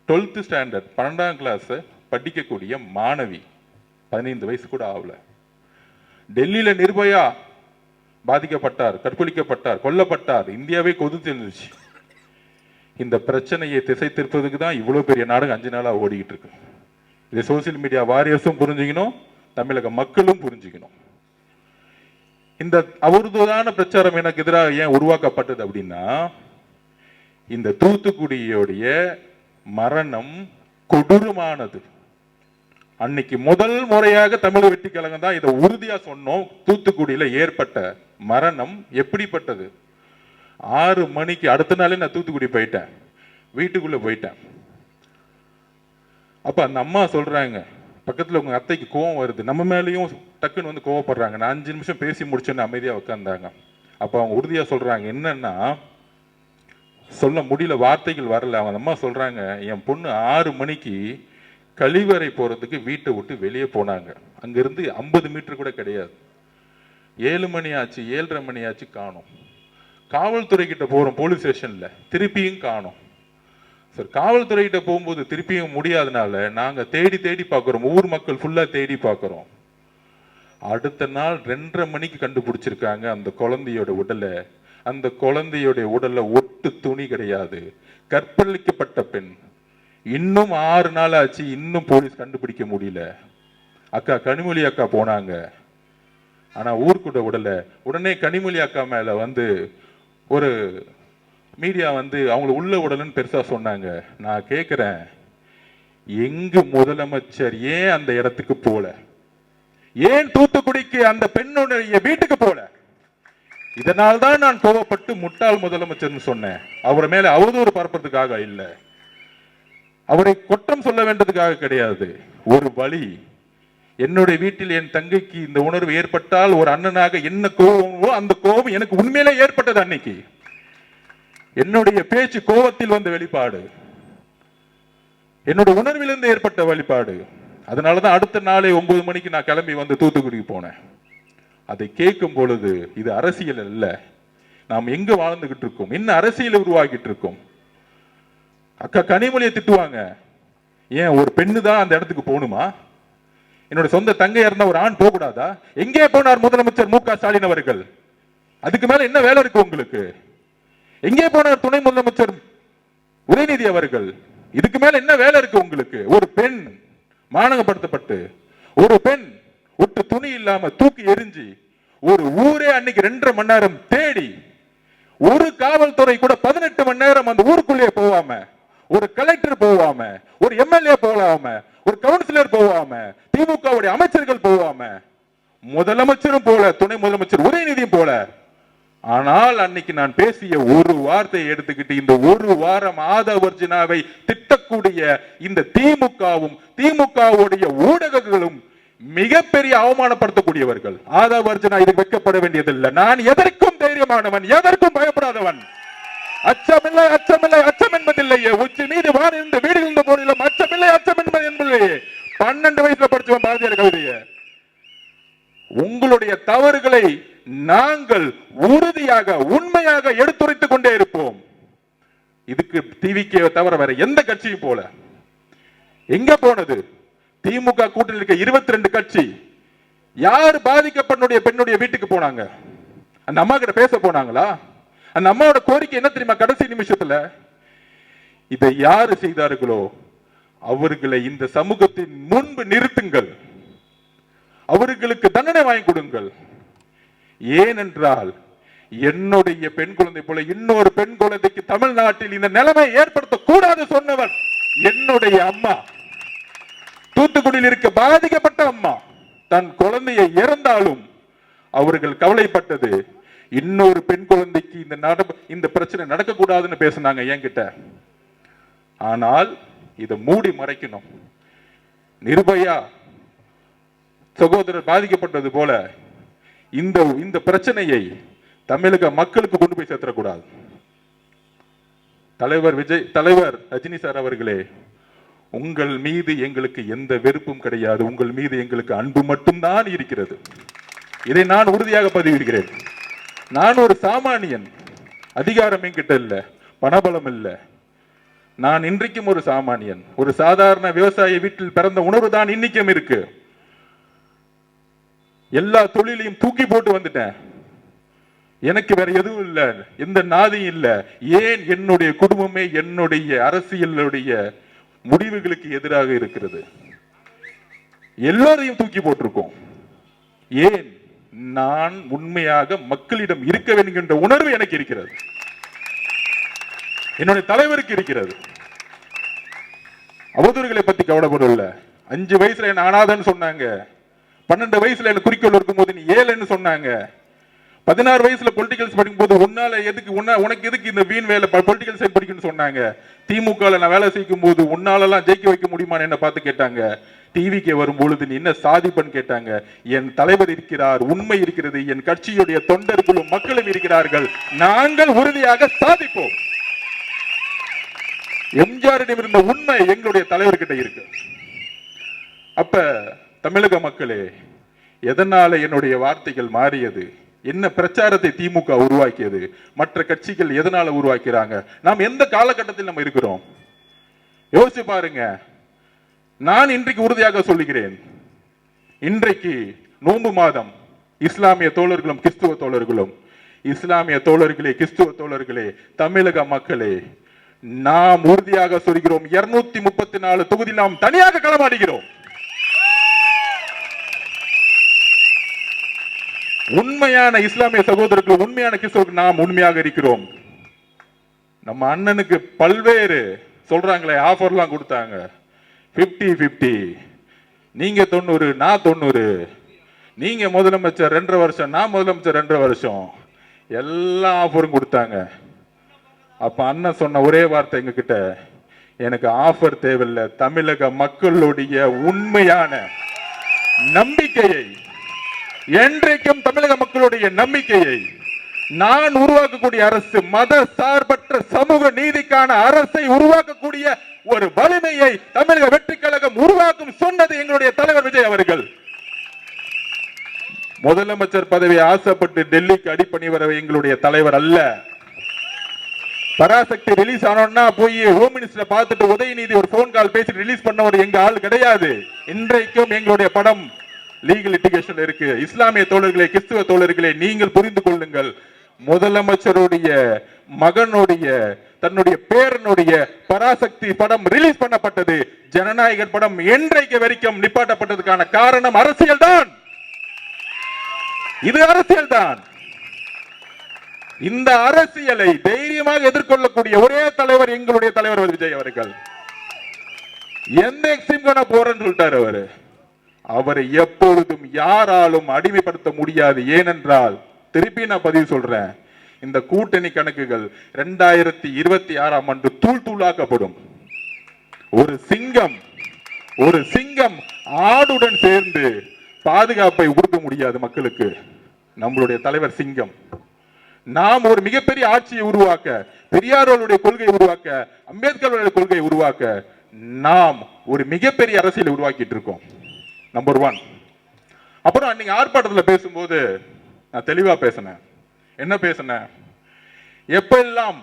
12th ஸ்டாண்டர்ட் 12ஆம் கிளாஸ் படிக்கக்கூடிய மாணவி 15 வயசு கூட ஆகல. டெல்லியில நிர்பயா பாதிக்கப்பட்டார், கற்பழிக்கப்பட்டார், கொல்லப்பட்டார், இந்தியாவே கொதித்து இருந்துச்சு. இந்த பிரச்சனையை திசை திருப்பதுக்கு தான் இவ்வளவு பெரிய நாடகம் 5 நாளா ஓடிக்கிட்டு இருக்கு. இதை சோசியல் மீடியா வாரியர்ஸும் புரிஞ்சுக்கணும், தமிழக மக்களும் புரிஞ்சுக்கணும். இந்த அவதூறான பிரச்சாரம் எனக்கு எதிராக ஏன் உருவாக்கப்பட்டது அப்படின்னா, இந்த தூத்துக்குடியோடைய மரணம் கொடூரமானது. அன்னைக்கு முதல் முறையாக தமிழக வெற்றி கழகம் தான் இதை உறுதியா சொன்னோம். தூத்துக்குடியில ஏற்பட்ட மரணம் எப்படிப்பட்டது? 6 மணிக்கு அடுத்த நாளே நான் தூத்துக்குடி போயிட்டேன், வீட்டுக்குள்ள போயிட்டேன். அப்ப அந்த அம்மா சொல்றாங்க, பக்கத்துல உங்க அத்தைக்கு கோவம் வருது, நம்ம மேலேயும் டக்குன்னு வந்து கோவப்படுறாங்க. நான் 5 நிமிஷம் பேசி முடிச்சேன்னு அமைதியா உட்கார்ந்தாங்க. அப்ப அவங்க உறுதியா சொல்றாங்க, என்னன்னா சொல்ல முடியல, வார்த்தைகள் வரல. அவங்க அம்மா சொல்றாங்க, என் பொண்ணு 6 மணிக்கு கழிவறை போறதுக்கு வீட்டை விட்டு வெளியே போனாங்க. அங்கிருந்து 50 மீட்டர் கூட கிடையாது. 7 மணி ஆச்சு, 7:30 மணி ஆச்சு, காணோம். காவல்துறை கிட்ட போறோம், போலீஸ் ஸ்டேஷன்ல, திருப்பியும் காணோம். சார், காவல்துறை கிட்ட போகும்போது திருப்பியும் முடியாதனால நாங்க தேடி தேடி பார்க்கிறோம், ஊர் மக்கள் ஃபுல்லா தேடி பார்க்கிறோம். அடுத்த நாள் 2:30 மணிக்கு கண்டுபிடிச்சிருக்காங்க அந்த குழந்தையோட உடலை. அந்த குழந்தையோட உடல்ல ஒட்டு துணி கிடையாது, கற்பழிக்கப்பட்ட பெண். இன்னும் 6 நாள் ஆச்சு, இன்னும் போலீஸ் கண்டுபிடிக்க முடியல. அக்கா கனிமொழி அக்கா போனாங்க, ஆனா ஊருக்குள்ள உடல. உடனே கனிமொழி அக்கா மேல வந்து ஒரு மீடியா வந்து அவங்கள உள்ள உடலன்னு பெருசா சொன்னாங்க. நான் கேட்கிறேன், எங்கு முதலமைச்சர் ஏன் அந்த இடத்துக்கு போல? ஏன் தூத்துக்குடிக்கு அந்த பெண்ணுடைய வீட்டுக்கு போல? இதனால்தான் நான் கோவப்பட்டு முட்டாள் முதலமைச்சர்னு சொன்னேன். அவர் மேல அவதூறு பரப்புறதுக்காக இல்ல, அவரை குற்றம் சொல்ல வேண்டதுக்காக கிடையாது. ஒரு வழி, என்னுடைய வீட்டில் என் தங்கைக்கு இந்த உணர்வு ஏற்பட்டால் ஒரு அண்ணனாக என்ன கோபமோ அந்த கோபம் எனக்கு உண்மையிலே ஏற்பட்டது. அன்னைக்கு என்னுடைய பேச்சு கோபத்தில் வந்த வெளிப்பாடு, என்னோட உணர்விலிருந்து ஏற்பட்ட வெளிப்பாடு. அதனாலதான் அடுத்த நாளே 9 மணிக்கு நான் கிளம்பி வந்து தூத்துக்குடிக்கு போனேன். அதை கேட்கும் பொழுது இது அரசியல் அல்ல, நாம் எங்க வாழ்ந்துகிட்டு இருக்கோம், என்ன அரசியல் உருவாக்கிட்டு இருக்கோம். அக்கா கனிமொழியை திட்டுவாங்க, ஏன் ஒரு பெண்ணு தான் அந்த இடத்துக்கு போகணுமா? என்னோட சொந்த தங்கையா இருந்தா ஒரு ஆண் போக கூடாதா? எங்கே போனார் முதலமைச்சர் மு க ஸ்டாலின் அவர்கள்? அதுக்கு மேல என்ன வேலை இருக்கு உங்களுக்கு? எங்கே போனார் துணை முதலமைச்சர் உதயநிதி அவர்கள்? இதுக்கு மேல என்ன வேலை இருக்கு உங்களுக்கு? ஒரு பெண் மானகப்படுத்தப்பட்டு, ஒரு பெண் ஒட்டு துணி இல்லாம தூக்கி எரிஞ்சு, ஒரு ஊரே அன்னைக்கு 2.5 மணி நேரம் தேடி, ஒரு காவல்துறை கூட 18 மணி நேரம் அந்த ஊருக்குள்ளே போவாம, ஒரு கலெக்டர் போவாம, ஒரு எம்எல்ஏ போகாம, ஒரு கவுன்சிலர் போவாம, திமுகவுடைய அமைச்சர்கள் போவாம, முதலமைச்சரும் போல, துணை முதலமைச்சர் உதயநிதியும் போல. ஆனால் அன்னைக்கு நான் பேசிய ஒரு வார்த்தையை எடுத்துக்கிட்டு இந்த ஒரு வாரம் ஆதவர்ஜினாவை திட்டக்கூடிய இந்த திமுகவும் திமுகவுடைய ஊடகங்களும் மிகப்பெரிய அவமானப்படுத்தக்கூடியவர்கள். ஆதவர்ஜினா இதுக்கு வைக்கப்பட வேண்டியதில்லை. நான் எதற்கும் தைரியமானவன், எதற்கும் பயப்படாதவன். அச்சமில்லை, அச்சமில்லை, அச்சம் என்பதில்லையே. உச்சி மீது வான் இருந்து வீடு இருந்த போதிலும் அச்சமில்லை, அச்சம் என்பதில்லையே. 12 வயசுல படிச்சவன் பாரதியார் கவிதைய. உங்களுடைய தவறுகளை நாங்கள் உறுதியாக உண்மையாக எடுத்துரைத்துக் கொண்டே இருப்போம். இதுக்கு டிவிக்கு தவிர வேற எந்த கட்சியும் போல. எங்க போனது? திமுக கூட்டணியில் இருக்க 22 கட்சி யார் பாதிக்கப்பட்ட பெண்ணுடைய வீட்டுக்கு போனாங்க? அந்த அம்மா கிட்ட பேச போனாங்களா? அந்த அம்மாவோட கோரிக்கை என்ன தெரியுமா? கடைசி நிமிஷத்துல இதை யாரு செய்தார்களோ அவர்களை இந்த சமூகத்தின் முன்பு நிறுத்துங்கள், அவர்களுக்கு தண்டனை வாங்கி கொடுங்கள். ஏனென்றால் என்னுடைய பெண் குழந்தை போல இன்னொரு பெண் குழந்தைக்கு தமிழ்நாட்டில் இந்த நிலைமை ஏற்படுத்த கூடாது சொன்னவர் என்னுடைய அம்மா. தூத்துக்குடியில் இருக்க பாதிக்கப்பட்ட அம்மா தன் குழந்தையை இறந்தாலும் அவர்கள் கவலைப்பட்டது இன்னொரு பெண் குழந்தைக்கு இந்த பிரச்சனை நடக்கக்கூடாதுன்னு பேசினாங்க என்கிட்ட. ஆனால் இதை மூடி மறைக்கணும். நிர்பயா சகோதரர் பாதிக்கப்பட்டது போல இந்த பிரச்சனையை தமிழக மக்களுக்கு கொண்டு போய் சேர்த்தக்கூடாது. தலைவர் ரஜினி சார் அவர்களே, உங்கள் மீது எங்களுக்கு எந்த வெறுப்பும் கிடையாது, உங்கள் மீது எங்களுக்கு அன்பு மட்டும்தான் இருக்கிறது. இதை நான் உறுதியாக பதிவிடுகிறேன். நான் ஒரு சாமானியன், அதிகாரம் என்கிட்ட இல்ல, பணபலம் இல்லை. நான் இன்றைக்கும் ஒரு சாமானியன், ஒரு சாதாரண விவசாய வீட்டில் பிறந்த உணர்வு தான் இன்னைக்கும் இருக்கு. எல்லா தொழிலையும் தூக்கி போட்டு வந்துட்டேன். எனக்கு வேற எதுவும் இல்ல, எந்த நாதியும் இல்ல. ஏன் என்னுடைய குடும்பமே என்னுடைய அரசியலுடைய முடிவுகளுக்கு எதிராக இருக்கிறது. எல்லோரையும் தூக்கி போட்டிருக்கோம். ஏன்? நான் உண்மையாக மக்களிடம் இருக்க வேண்டும் என்ற உணர்வு எனக்கு இருக்கிறது, என்னுடைய தலைவருக்கு இருக்கிறது. அவதூறுகளை பத்தி கவலைப்படல. 5 வயசுல என்ன அனாதன்னு சொன்னாங்க, 12 வயசுல என்ன குறிக்கோள் இருக்கும் போது நீ ஏழைன்னு சொன்னாங்க, 16 வயசுல பொலிட்டிகல்ஸ் படிக்கும் போது உனக்கு எதுக்கு இந்த வீண் வேலை பொலிட்டிகல் சைட் படிக்கணும்னு சொன்னாங்க. திமுக நான் வேலை செய்யும் போது உன்னாலெல்லாம் ஜெயிக்க வைக்க முடியுமான்னு என்ன பார்த்து கேட்டாங்க. டிவிக்கு வரும்பொழுது நீ என்ன சாதிப்பன்னு கேட்டாங்க. என் தலைவர் இருக்கிறார், உண்மை இருக்கிறது, என் கட்சியுடைய தொண்டர்களும் மக்களும் இருக்கிறார்கள், நாங்கள் உறுதியாக சாதிப்போம். எம்ஜிஆரிடம் இருந்த உண்மை எங்களுடைய தலைவர்கிட்ட இருக்கு. அப்ப தமிழக மக்களே, எதனால என்னுடைய வார்த்தைகள் மாறியது? என்ன பிரச்சாரத்தை திமுக உருவாக்கியது? மற்ற கட்சிகள் எதனால உருவாக்கிறாங்க? நாம் எந்த காலகட்டத்தில் நம்ம இருக்கிறோம் யோசிச்சு பாருங்க. நான் இன்றைக்கு உறுதியாக சொல்லுகிறேன், இன்றைக்கு நோன்பு மாதம். இஸ்லாமிய தோழர்களும் கிறிஸ்துவ தோழர்களும், இஸ்லாமிய தோழர்களே, கிறிஸ்துவ தோழர்களே, தமிழக மக்களே, நாம் உறுதியாக சொல்கிறோம், 234 தொகுதியில் நாம் தனியாக களமாடுகிறோம். உண்மையான இஸ்லாமிய சகோதரர்கள், உண்மையான கிறிஸ்தவர்கள் நாம் உண்மையாக இருக்கிறோம். நம்ம அண்ணனுக்கு பல்வேறு சொல்றாங்களே ஆஃபர்லாம் கொடுத்தாங்க. 50-50, நீங்க 90, நான் 90, நீங்க முதலமைச்சர் 2.5 வருஷம், நான் முதலமைச்சர் 2.5 வருஷம், எல்லா ஆஃபரும் கொடுத்தாங்க. அப்ப அண்ணன் சொன்ன ஒரே வார்த்தை எங்க கிட்ட, எனக்கு ஆஃபர் தேவையில்லை, தமிழக மக்களுடைய உண்மையான நம்பிக்கையை, என்றைக்கும் தமிழக மக்களுடைய நம்பிக்கையை, நான் உருவாக்கக்கூடிய அரசு மத சார்பற்ற சமூக நீதிக்கான அரசை உருவாக்கக்கூடிய ஒரு வலிமையை தமிழக வெற்றி கழகம் உருவாக்கும் சொன்னது எங்களுடைய தலைவர் விஜய் அவர்கள். முதலமைச்சர் பதவியை ஆசைப்பட்டு டெல்லிக்கு அடிப்பணி வர எங்களுடைய தலைவர் அல்ல. பராசக்தி ரிலீஸ் ஆனோம்னா போய் ஹோம் மினிஸ்டர் பார்த்துட்டு உதயநிதி ஒரு போன் கால் பேசி ரிலீஸ் பண்ணவர் எங்க ஆள் கிடையாது. இன்றைக்கும் எங்களுடைய படம் லீகல் லிட்டிகேஷன் இருக்கு. இஸ்லாமிய தோழர்களே, கிறிஸ்துவ தோழர்களே, நீங்கள் புரிந்து கொள்ளுங்கள். முதலமைச்சருடைய மகனுடைய, தன்னுடைய பேரனுடைய பராசக்தி படம் ரிலீஸ் பண்ணப்பட்டது. ஜனநாயகர் படம் என்றைக்கு வரைக்கும் நிப்பாட்டப்பட்டதுக்கான காரணம் அரசியல் தான். இது அரசியல் தான். இந்த அரசியலை தைரியமாக எதிர்கொள்ளக்கூடிய ஒரே தலைவர் எங்களுடைய தலைவர் விஜய் அவர்கள். எந்த எக்ஸ்ட்ரீம் போறேன்னு சொல்லிட்டாரு அவரு. அவரை எப்பொழுதும் யாராலும் அடிமைப்படுத்த முடியாது. ஏனென்றால், திருப்பி நான் பதிவு சொல்றேன், இந்த கூட்டணி கணக்குகள் 2026ஆம் ஆண்டு தூள் தூளாக்கப்படும். ஒரு சிங்கம் ஆடுடன் சேர்ந்து பாதுகாப்பை கொடுக்க முடியாது மக்களுக்கு. நம்மளுடைய தலைவர் சிங்கம். நாம் ஒரு மிகப்பெரிய ஆட்சியை உருவாக்க, பெரியாரோடைய கொள்கையை உருவாக்க, அம்பேத்கருடைய கொள்கையை உருவாக்க, நாம் ஒரு மிகப்பெரிய அரசியலை உருவாக்கிட்டு இருக்கோம். நம்பர் 1. அப்புறம் அன்னைக்கு ஆர்ப்பாட்டத்தில் பேசும்போது நான் தெளிவா பேசினேன். என்ன பேசினேன்? எப்பெல்லாம்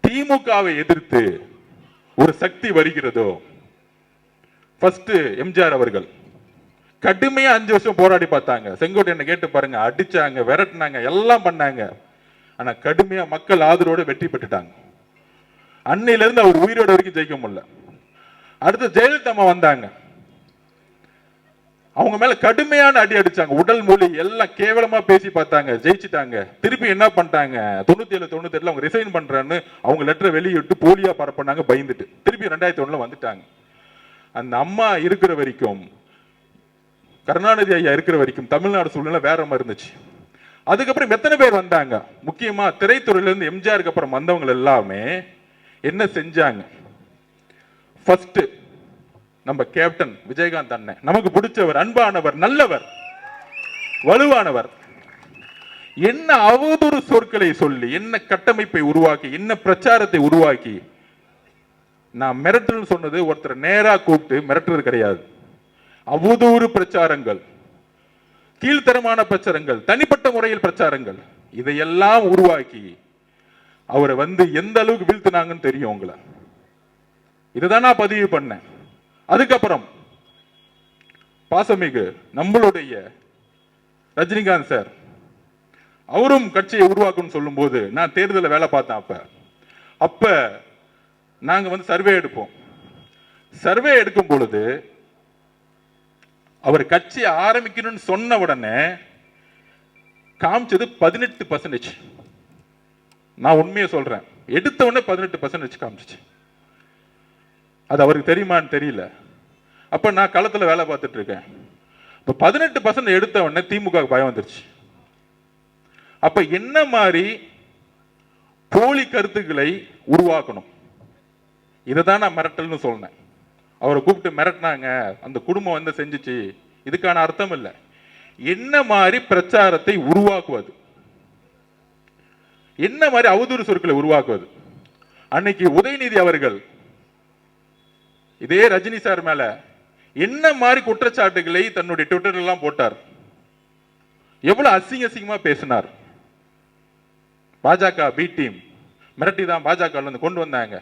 திமுகவை எதிர்த்து ஒரு சக்தி வருகிறதோ, ஃபர்ஸ்ட் எம்ஜிஆர் அவர்கள் கடுமையா 5 வருஷம் போராடி பார்த்தாங்க. செங்கோட்டையனை கேட்டு பாருங்க, அடிச்சாங்க, விரட்டினாங்க, எல்லாம் பண்ணாங்க. ஆனா கடுமையா மக்கள் ஆதரவோட வெற்றி பெற்றுட்டாங்க. அன்னையில இருந்து அவர் உயிரோட வரைக்கும் ஜெயிக்க முடியல. அடுத்து ஜெயலலிதா அம்மா வந்தாங்க. அவங்க மேல கடுமையான அடி அடிச்சாங்க. உடல் மொழி எல்லாம் கேவலமா பேசி பார்த்தாங்க, ஜெயிச்சிட்டாங்க. திருப்பி என்ன பண்ணிட்டாங்க? 97, 98 அவங்க ரிசைன் பண்றான்னு அவங்க லெட்டரை வெளியிட்டு போலியா பரப்பினாங்க, பயந்துட்டு. திருப்பி 2001 வந்துட்டாங்க. அந்த அம்மா இருக்கிற வரைக்கும், கருணாநிதி ஐயா இருக்கிற வரைக்கும் தமிழ்நாடு சூழ்நிலை வேற மாதிரி இருந்துச்சு. அதுக்கப்புறம் எத்தனை பேர் வந்தாங்க? முக்கியமா திரைத்துறையில இருந்து எம்ஜிஆருக்கு அப்புறம் வந்தவங்க எல்லாமே என்ன செஞ்சாங்க? ஃபர்ஸ்ட் நம்ம கேப்டன் விஜயகாந்த் அண்ணன், நமக்கு பிடிச்சவர், அன்பானவர், நல்லவர், வலுவானவர். என்ன அவதூறு சொற்களை சொல்லி, என்ன கட்டமைப்பை உருவாக்கி, என்ன பிரச்சாரத்தை உருவாக்கி, நான் மிரட்டல் சொன்னது ஒருத்தர் நேரா கூப்பிட்டு மிரட்டுறது கிடையாது. அவதூறு பிரச்சாரங்கள், கீழ்த்தரமான பிரச்சாரங்கள், தனிப்பட்ட முறையில் பிரச்சாரங்கள், இதையெல்லாம் உருவாக்கி அவரை வந்து எந்த அளவுக்கு வீழ்த்தினாங்கன்னு தெரியும் உங்களை. இதுதான் நான் பதிவு பண்ணேன். அதுக்கப்புறம் பாசமிகு நம்மளுடைய ரஜினிகாந்த் சார் அவரும் கட்சியை உருவாக்குன்னு சொல்லும் போது நான் தேர்தலில் வேலை பார்த்தேன். அப்ப நாங்க வந்து சர்வே எடுப்போம். சர்வே எடுக்கும் பொழுது அவர் கட்சி ஆரம்பிக்கணும்னு சொன்ன உடனே காமிச்சது 18%. நான் உண்மையை சொல்றேன், எடுத்த உடனே 18% காமிச்சிச்சு. அது அவருக்கு தெரியுமான்னு தெரியல. அப்ப நான் களத்துல வேலை பார்த்துட்டு இருக்கேன். இப்ப 18% எடுத்த உடனே திமுக பயம் வந்துருச்சு. அப்ப என்ன மாதிரி போலி கருத்துக்களை உருவாக்கணும், இதைதான் நான் மிரட்டல்னு சொன்னேன். அவரை கூப்பிட்டு மிரட்டினாங்க, அந்த குடும்பம் வந்து செஞ்சுச்சு, இதுக்கான அர்த்தம் இல்லை. என்ன மாதிரி பிரச்சாரத்தை உருவாக்குவது, என்ன மாதிரி அவதூறு சொற்களை உருவாக்குவது. அன்னைக்கு உதயநிதி அவர்கள் இதே ரஜினி சார் மேல என்ன மாதிரி குற்றச்சாட்டுகளை தன்னுடைய ட்விட்டர் எல்லாம் போட்டார், எவ்வளவு அசிங்கமா பேசினார். பாஜக பி டீம் மிரட்டி தான் பாஜக கொண்டு வந்தாங்க.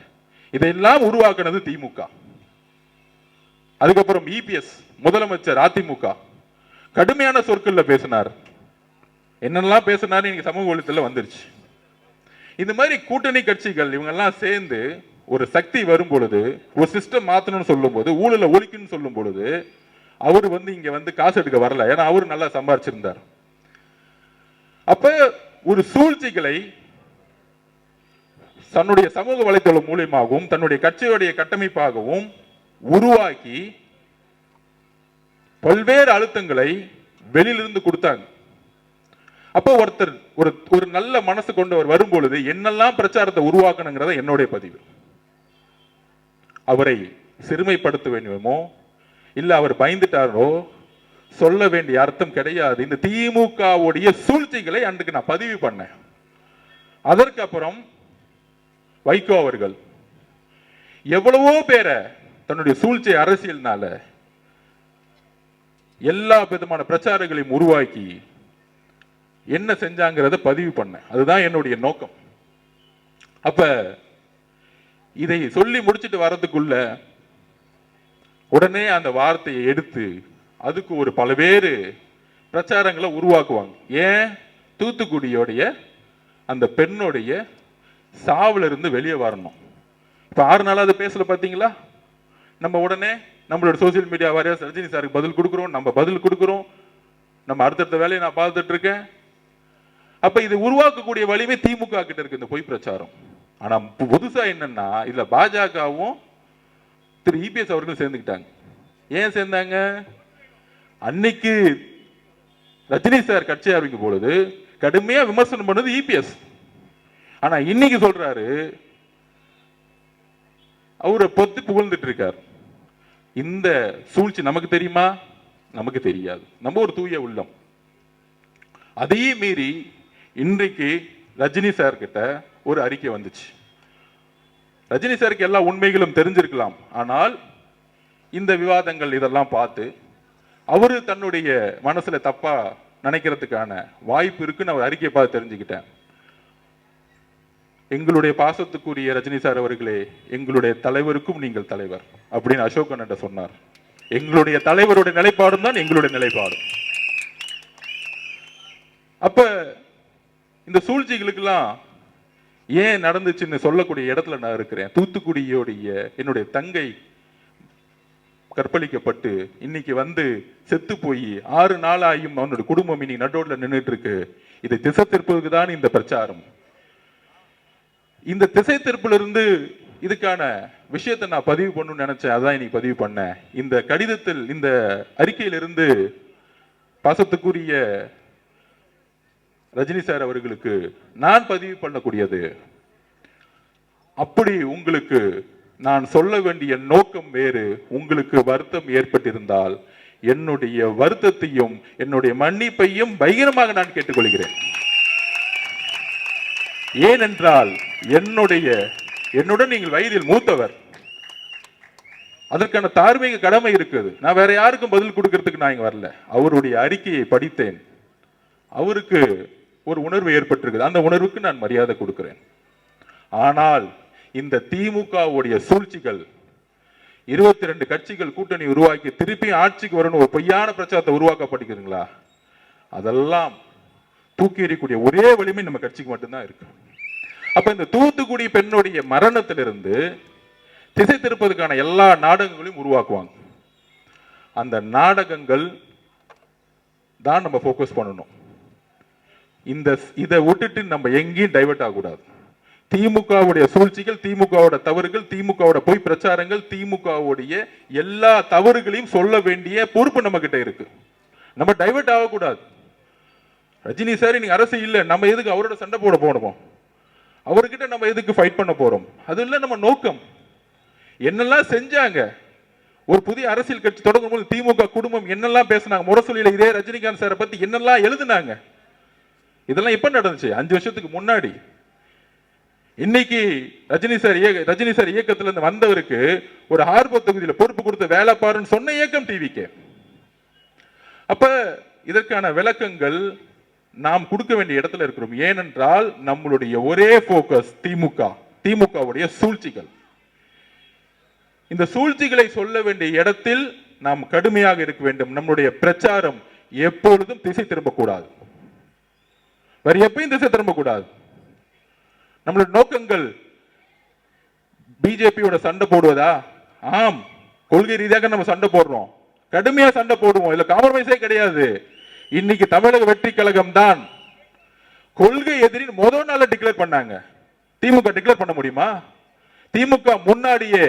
இதையெல்லாம் உருவாக்குனது திமுக. அதுக்கப்புறம் இபிஎஸ் முதலமைச்சர் அதிமுக கடுமையான சொற்கள்ல பேசினார். என்னெல்லாம் பேசினார் இன்னைக்கு சமூக வலைத்தளத்துல வந்துருச்சு. இந்த மாதிரி கூட்டணி கட்சிகள் இவங்க எல்லாம் சேர்ந்து ஒரு சக்தி வரும் பொழுது, ஒரு சிஸ்டம் மாத்தணும்னு சொல்லும் போது, ஊழல ஒழிக்கணும்னு சொல்லும் பொழுது, அவரு வந்து இங்க வந்து காசு எடுக்க வரல. ஏன்னா அவரு நல்லா சம்பாரிச்சிருந்தார். அப்ப ஒரு சூழ்ச்சிகளை தன்னுடைய சமூக வலைத்தளம் மூலியமாகவும் தன்னுடைய கட்சியுடைய கட்டமைப்பாகவும் உருவாக்கி பல்வேறு அழுத்தங்களை வெளியிலிருந்து கொடுத்தாங்க. அப்போ ஒருத்தர் ஒரு நல்ல மனசு கொண்டவர் வரும் பொழுது என்னெல்லாம் பிரச்சாரத்தை உருவாக்கணுங்கிறத என்னுடைய பதிவு. அவரை சிறுமைப்படுத்த வேண்டுமோ இல்ல அவர் பயந்துட்டாரோ சொல்ல வேண்டிய அர்த்தம் கிடையாது. இந்த திமுகவுடைய சூழ்ச்சிகளை அன்றைக்கு நான் பதிவு பண்ணேன். அதற்கு அப்புறம் வைகோ அவர்கள் எவ்வளவோ பேரை தன்னுடைய சூழ்ச்சி அரசியல்னால எல்லா விதமான பிரச்சாரங்களையும் உருவாக்கி என்ன செஞ்சாங்கிறத பதிவு பண்ண. அதுதான் என்னுடைய நோக்கம். அப்ப இதை சொல்லி முடிச்சுட்டு வர்றதுக்குள்ள உடனே அந்த வார்த்தையை எடுத்து அதுக்கு ஒரு பல்வேறு பிரச்சாரங்களை உருவாக்குவாங்க. ஏன் தூத்துக்குடியோடைய அந்த பெண்ணுடைய சாவுல இருந்து வெளியே வரணும். இப்ப 6 நாளா அதை பேசல பாத்தீங்களா? நம்ம உடனே நம்மளோட சோசியல் மீடியா வாரியா ரஜினி சாருக்கு பதில் கொடுக்கிறோம், நம்ம பதில் கொடுக்கிறோம், நம்ம அடுத்தடுத்த வேலையை நான் பார்த்துட்டு இருக்கேன். அப்ப இது உருவாக்கக்கூடிய வலிமை திமுக கிட்ட இருக்கு இந்த பொய் பிரச்சாரம். ஆனா புதுசா என்னன்னா இதுல பாஜகவும் திரு இபிஎஸ் அவர்கள் சேர்ந்துக்கிட்டாங்க. ஏன் சேர்ந்தாங்க? அன்னைக்கு ரஜினி சார் கட்சி ஆரம்பிக்கும் பொழுது கடுமையா விமர்சனம் பண்ணது இபிஎஸ். ஆனா இன்னைக்கு சொல்றாரு, அவரை பொத்து புகழ்ந்துட்டு இருக்கார். இந்த சூழ்ச்சி நமக்கு தெரியுமா? நமக்கு தெரியாது. நம்ம ஒரு தூய உள்ளம். அதையே மீறி இன்றைக்கு ரஜினி சார் கிட்ட ஒரு அறிக்கை வந்துச்சு. ரஜினி சாருக்கு எல்லா உண்மைகளும் தெரிஞ்சிருக்கலாம். ஆனால் இந்த விவாதங்கள் இதெல்லாம் பார்த்து அவரு தன்னுடைய மனசுல தப்பா நினைக்கிறதுக்கான வாய்ப்பு இருக்குன்னு அவர் அறிக்கையை பார்த்து தெரிஞ்சுக்கிட்டேன். எங்களுடைய பாசத்துக்குரிய ரஜினி சார் அவர்களே, எங்களுடைய தலைவருக்கும் நீங்கள் தலைவர் அப்படின்னு அசோகன் என்ற சொன்னார். எங்களுடைய தலைவருடைய நிலைப்பாடும் தான் எங்களுடைய நிலைப்பாடும். அப்ப இந்த சூழ்ச்சிகளுக்கெல்லாம் ஏன் நடந்துச்சுன்னு சொல்லக்கூடிய இடத்துல நான் இருக்கிறேன். தூத்துக்குடியோடைய என்னுடைய தங்கை கற்பழிக்கப்பட்டு இன்னைக்கு வந்து செத்து போய் 6 நாள் ஆயும் அவனுடைய குடும்பம் இன்னைக்கு நட்டோட்ல நின்றுட்டு இருக்கு. இதை திசை திருப்பதுக்கு தான் இந்த பிரச்சாரம். இந்த திசை திருப்பிலிருந்து இதுக்கான விஷயத்தை நான் பதிவு பண்ணணும்னு நினைச்சேன். அதான் இன்னைக்கு பதிவு பண்ணேன். இந்த கடிதத்தில், இந்த அறிக்கையிலிருந்து பாசத்துக்குரிய ரஜினி சார் அவர்களுக்கு நான் பதிவு பண்ணக்கூடியது, அப்படி உங்களுக்கு நான் சொல்ல வேண்டிய நோக்கம் வேறு, உங்களுக்கு வருத்தம் ஏற்பட்டிருந்தால் என்னுடைய வருத்தத்தையும் என்னுடைய மன்னிப்பையும் பகிரமாக நான் கேட்டுக்கொள்கிறேன். ஏனென்றால் என்னுடன் நீங்கள் வயதில் மூத்தவர், அதற்கான தார்மீக கடமை இருக்குது. நான் வேற யாருக்கும் பதில் கொடுக்கறதுக்கு நான் இங்க வரல. அவருடைய அறிக்கையை படித்தேன். அவருக்கு ஒரு உணர்வு ஏற்பட்டிருக்குது. அந்த உணர்வுக்கு நான் மரியாதை கொடுக்கிறேன். ஆனால் இந்த திமுகவுடைய சூழ்ச்சிகள் 22 கட்சிகள் கூட்டணி உருவாக்கி திருப்பி ஆட்சிக்கு வரணும் ஒரு பொய்யான பிரச்சாரத்தை உருவாக்கப்படுகிறீங்களா? அதெல்லாம் தூக்கி எறியக்கூடிய ஒரே வலிமை நம்ம கட்சிக்கு மட்டும்தான் இருக்கு. அப்ப இந்த தூத்துக்குடி பெண்ணுடைய மரணத்திலிருந்து திசை திருப்பதுக்கான எல்லா நாடகங்களையும் உருவாக்குவாங்க. அந்த நாடகங்கள் தான் நம்ம போக்கஸ் பண்ணணும். இதை விட்டுட்டு நம்ம எங்கேயும் டைவர்ட் ஆகக்கூடாது. திமுகவுடைய சூழ்ச்சிகள், திமுகவோட தவறுகள், திமுகவோட பொய் பிரச்சாரங்கள், திமுகவுடைய எல்லா தவறுகளையும் சொல்ல வேண்டிய பொறுப்பு நம்ம கிட்ட இருக்கு. நம்ம டைவர்ட் ஆகக்கூடாது. ரஜினி சார் நீங்க அரசு இல்லை, நம்ம எதுக்கு அவரோட சண்டை போட போனோமோ, அவர்கிட்ட நம்ம எதுக்கு ஃபைட் பண்ண போறோம்? அது இல்லை நம்ம நோக்கம். என்னெல்லாம் செஞ்சாங்க, ஒரு புதிய அரசியல் கட்சி தொடங்கும் போது திமுக குடும்பம் என்னெல்லாம் பேசினாங்க, முரசொலியில இதே ரஜினிகாந்த் சாரை பத்தி என்னெல்லாம் எழுதுனாங்க, இதெல்லாம் எப்ப நடந்துச்சு? 5 வருஷத்துக்கு முன்னாடி. இன்னைக்கு ரஜினி சார் இயக்கத்துல இருந்து வந்தவருக்கு ஒரு ஹார்பர் தொகுதியில பொறுப்பு கொடுத்த வேலை பாருன்னு சொன்ன இயக்கம் டிவிக்கு. அப்ப இதற்கான விளக்கங்கள் நாம் கொடுக்க வேண்டிய இடத்துல இருக்கிறோம். ஏனென்றால் நம்மளுடைய ஒரே போக்கஸ் திமுகவுடைய சூழ்ச்சிகள். இந்த சூழ்ச்சிகளை சொல்ல வேண்டிய இடத்தில் நாம் கடுமையாக இருக்க வேண்டும். நம்முடைய பிரச்சாரம் எப்பொழுதும் திசை திரும்பக்கூடாது, வேற எப்பயும் திசை திரும்பக்கூடாது. நம்மளுடைய நோக்கங்கள் பிஜேபியோட சண்டை போடுவதா? ஆம், கொள்கை ரீதியாக நம்ம சண்டை போடுறோம், கடுமையா சண்டை போடுவோம், இல்ல காம்ப்ரமைஸே கிடையாது. இன்னைக்கு தமிழக வெற்றி கழகம் தான் கொள்கை எதிரின் முதல் நாள் டிக்ளேர் பண்ணாங்க. திமுக டிக்ளேர் பண்ண முடியுமா? திமுக முன்னாடியே,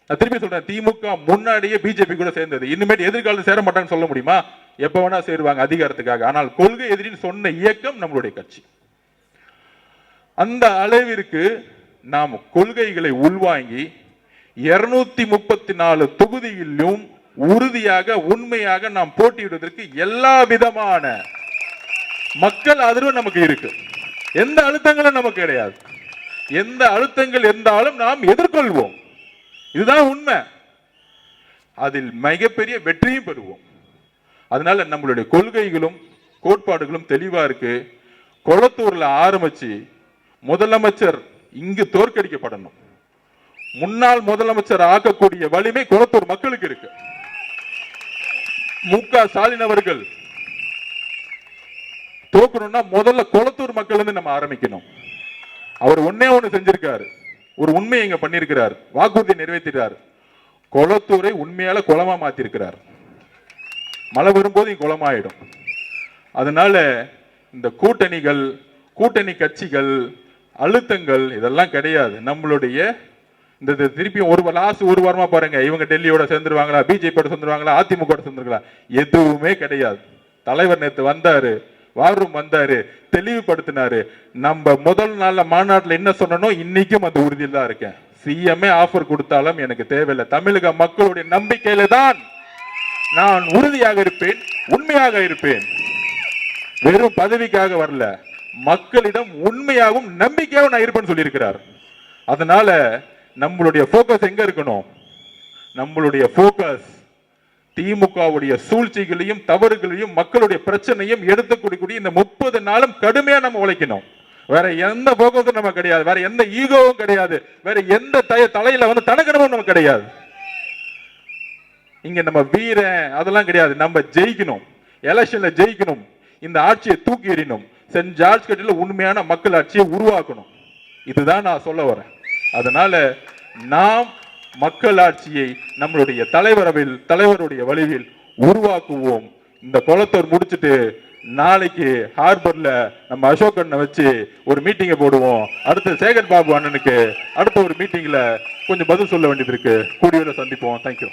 நான் திருப்பி சொல்றேன், திமுக முன்னாடியே பிஜேபி கூட சேர்ந்தது. இனிமேல் எதிர்காலத்தில் சேர மாட்டாங்கன்னு சொல்ல முடியுமா? எப்ப வேணா சேருவாங்க அதிகாரத்துக்காக. ஆனால் கொள்கை எதிரின்னு சொன்ன இயக்கம் நம்மளுடைய கட்சி. அந்த அளவிற்கு நாம் கொள்கைகளை உள்வாங்கி 234 தொகுதியிலும் உறுதியாக உண்மையாக நாம் போட்டியிடுவதற்கு எல்லா விதமான மக்கள் ஆதரவு நமக்கு இருக்கு. எந்த அழுத்தங்களும் நமக்கு கிடையாது. எந்த அழுத்தங்கள் இருந்தாலும் நாம் எதிர்கொள்வோம். இதுதான் உண்மை. அதில் மிகப்பெரிய வெற்றியும் பெறுவோம். அதனால நம்மளுடைய கொள்கைகளும் கோட்பாடுகளும் தெளிவா இருக்கு. கொளத்தூர்ல ஆரம்பிச்சு முதலமைச்சர் இங்கு தோற்கடிக்கப்படணும். முன்னாள் முதலமைச்சர் ஆக்கக்கூடிய வலிமை கொளத்தூர் மக்களுக்கு இருக்கு. மு.க. ஸ்டாலின் அவர்கள் தோக்கணும்னா முதல்ல கொளத்தூர் மக்கள் இருந்து நம்ம ஆரம்பிக்கணும். அவர் ஒண்ணு செஞ்சிருக்காரு, ஒரு உண்மையை இங்க பண்ணிருக்கிறார், வாக்குறுதி நிறைவேற்றிட்டார். கொளத்தூரை உண்மையால குளமா மாத்திருக்கிறார். மழை வரும்போது இங்க குளமாயிடும். அதனால இந்த கூட்டணி கட்சிகள் அழுத்தங்கள் இதெல்லாம் கிடையாது. நம்மளுடைய இந்த திருப்பியும் ஒரு வாரமா பாருங்க, இவங்க டெல்லியோட சேர்ந்துருவாங்களா, பிஜேபியோட சேர்ந்துருவாங்களா, அதிமுக சேர்ந்துருங்களா, எதுவுமே கிடையாது. தலைவர் நேத்து வந்தாரு, வாரும் வந்தாரு, தெளிவுபடுத்தினாரு. நம்ம முதல் நாள்ல மாநாட்டில் என்ன சொன்னனோ இன்னைக்கும் அந்த உறுதியில் தான் இருக்கேன். சிஎம்ஏ ஆஃபர் கொடுத்தாலும் எனக்கு தேவையில்லை. தமிழக மக்களுடைய நம்பிக்கையில தான் நான் உறுதியாக இருப்பேன், உண்மையாக இருப்பேன். வெறும் பதவிக்காக வரல, மக்களிடம் உண்மையாகவும் நம்பிக்கையாகவும் நான் இருப்பேன்னு சொல்லியிருக்கிறார். அதனால நம்மளுடைய போக்கஸ் எங்க இருக்கணும்? நம்மளுடைய போக்கஸ் திமுகவுடைய சூழ்ச்சிகளையும் தவறுகளையும் மக்களுடைய பிரச்சனையும் எடுத்துக்கூடிய இந்த 30 நாளும் கடுமையா நம்ம உழைக்கணும். வேற எந்த போக்கஸும் நம்ம கிடையாது, வேற எந்த ஈகோவும் கிடையாது, வேற எந்த தலையில தனக்கணமும் நமக்கு கிடையாது. இங்க நம்ம வீரன் அதெல்லாம் கிடையாது. நம்ம ஜெயிக்கணும், எலெக்ஷன்ல ஜெயிக்கணும், இந்த ஆட்சியை தூக்கி எறியணும், சென்ட் ஜார்ஜ் கட்டில உண்மையான மக்கள் ஆட்சியை உருவாக்கணும். இதுதான் நான் சொல்ல வரேன். அதனால நாம் மக்கள் ஆட்சியை நம்மளுடைய தலைவருடைய வழியில் உருவாக்குவோம். இந்த கொளத்தூர் முடிச்சுட்டு நாளைக்கு ஹார்பர்ல நம்ம அசோக் அண்ணனை வச்சு ஒரு மீட்டிங்கை போடுவோம். அடுத்து சேகர் பாபு அண்ணனுக்கு அடுத்த ஒரு மீட்டிங்ல கொஞ்சம் பதில் சொல்ல வேண்டியது இருக்கு. கூடிய சந்திப்போம். தேங்க்யூ.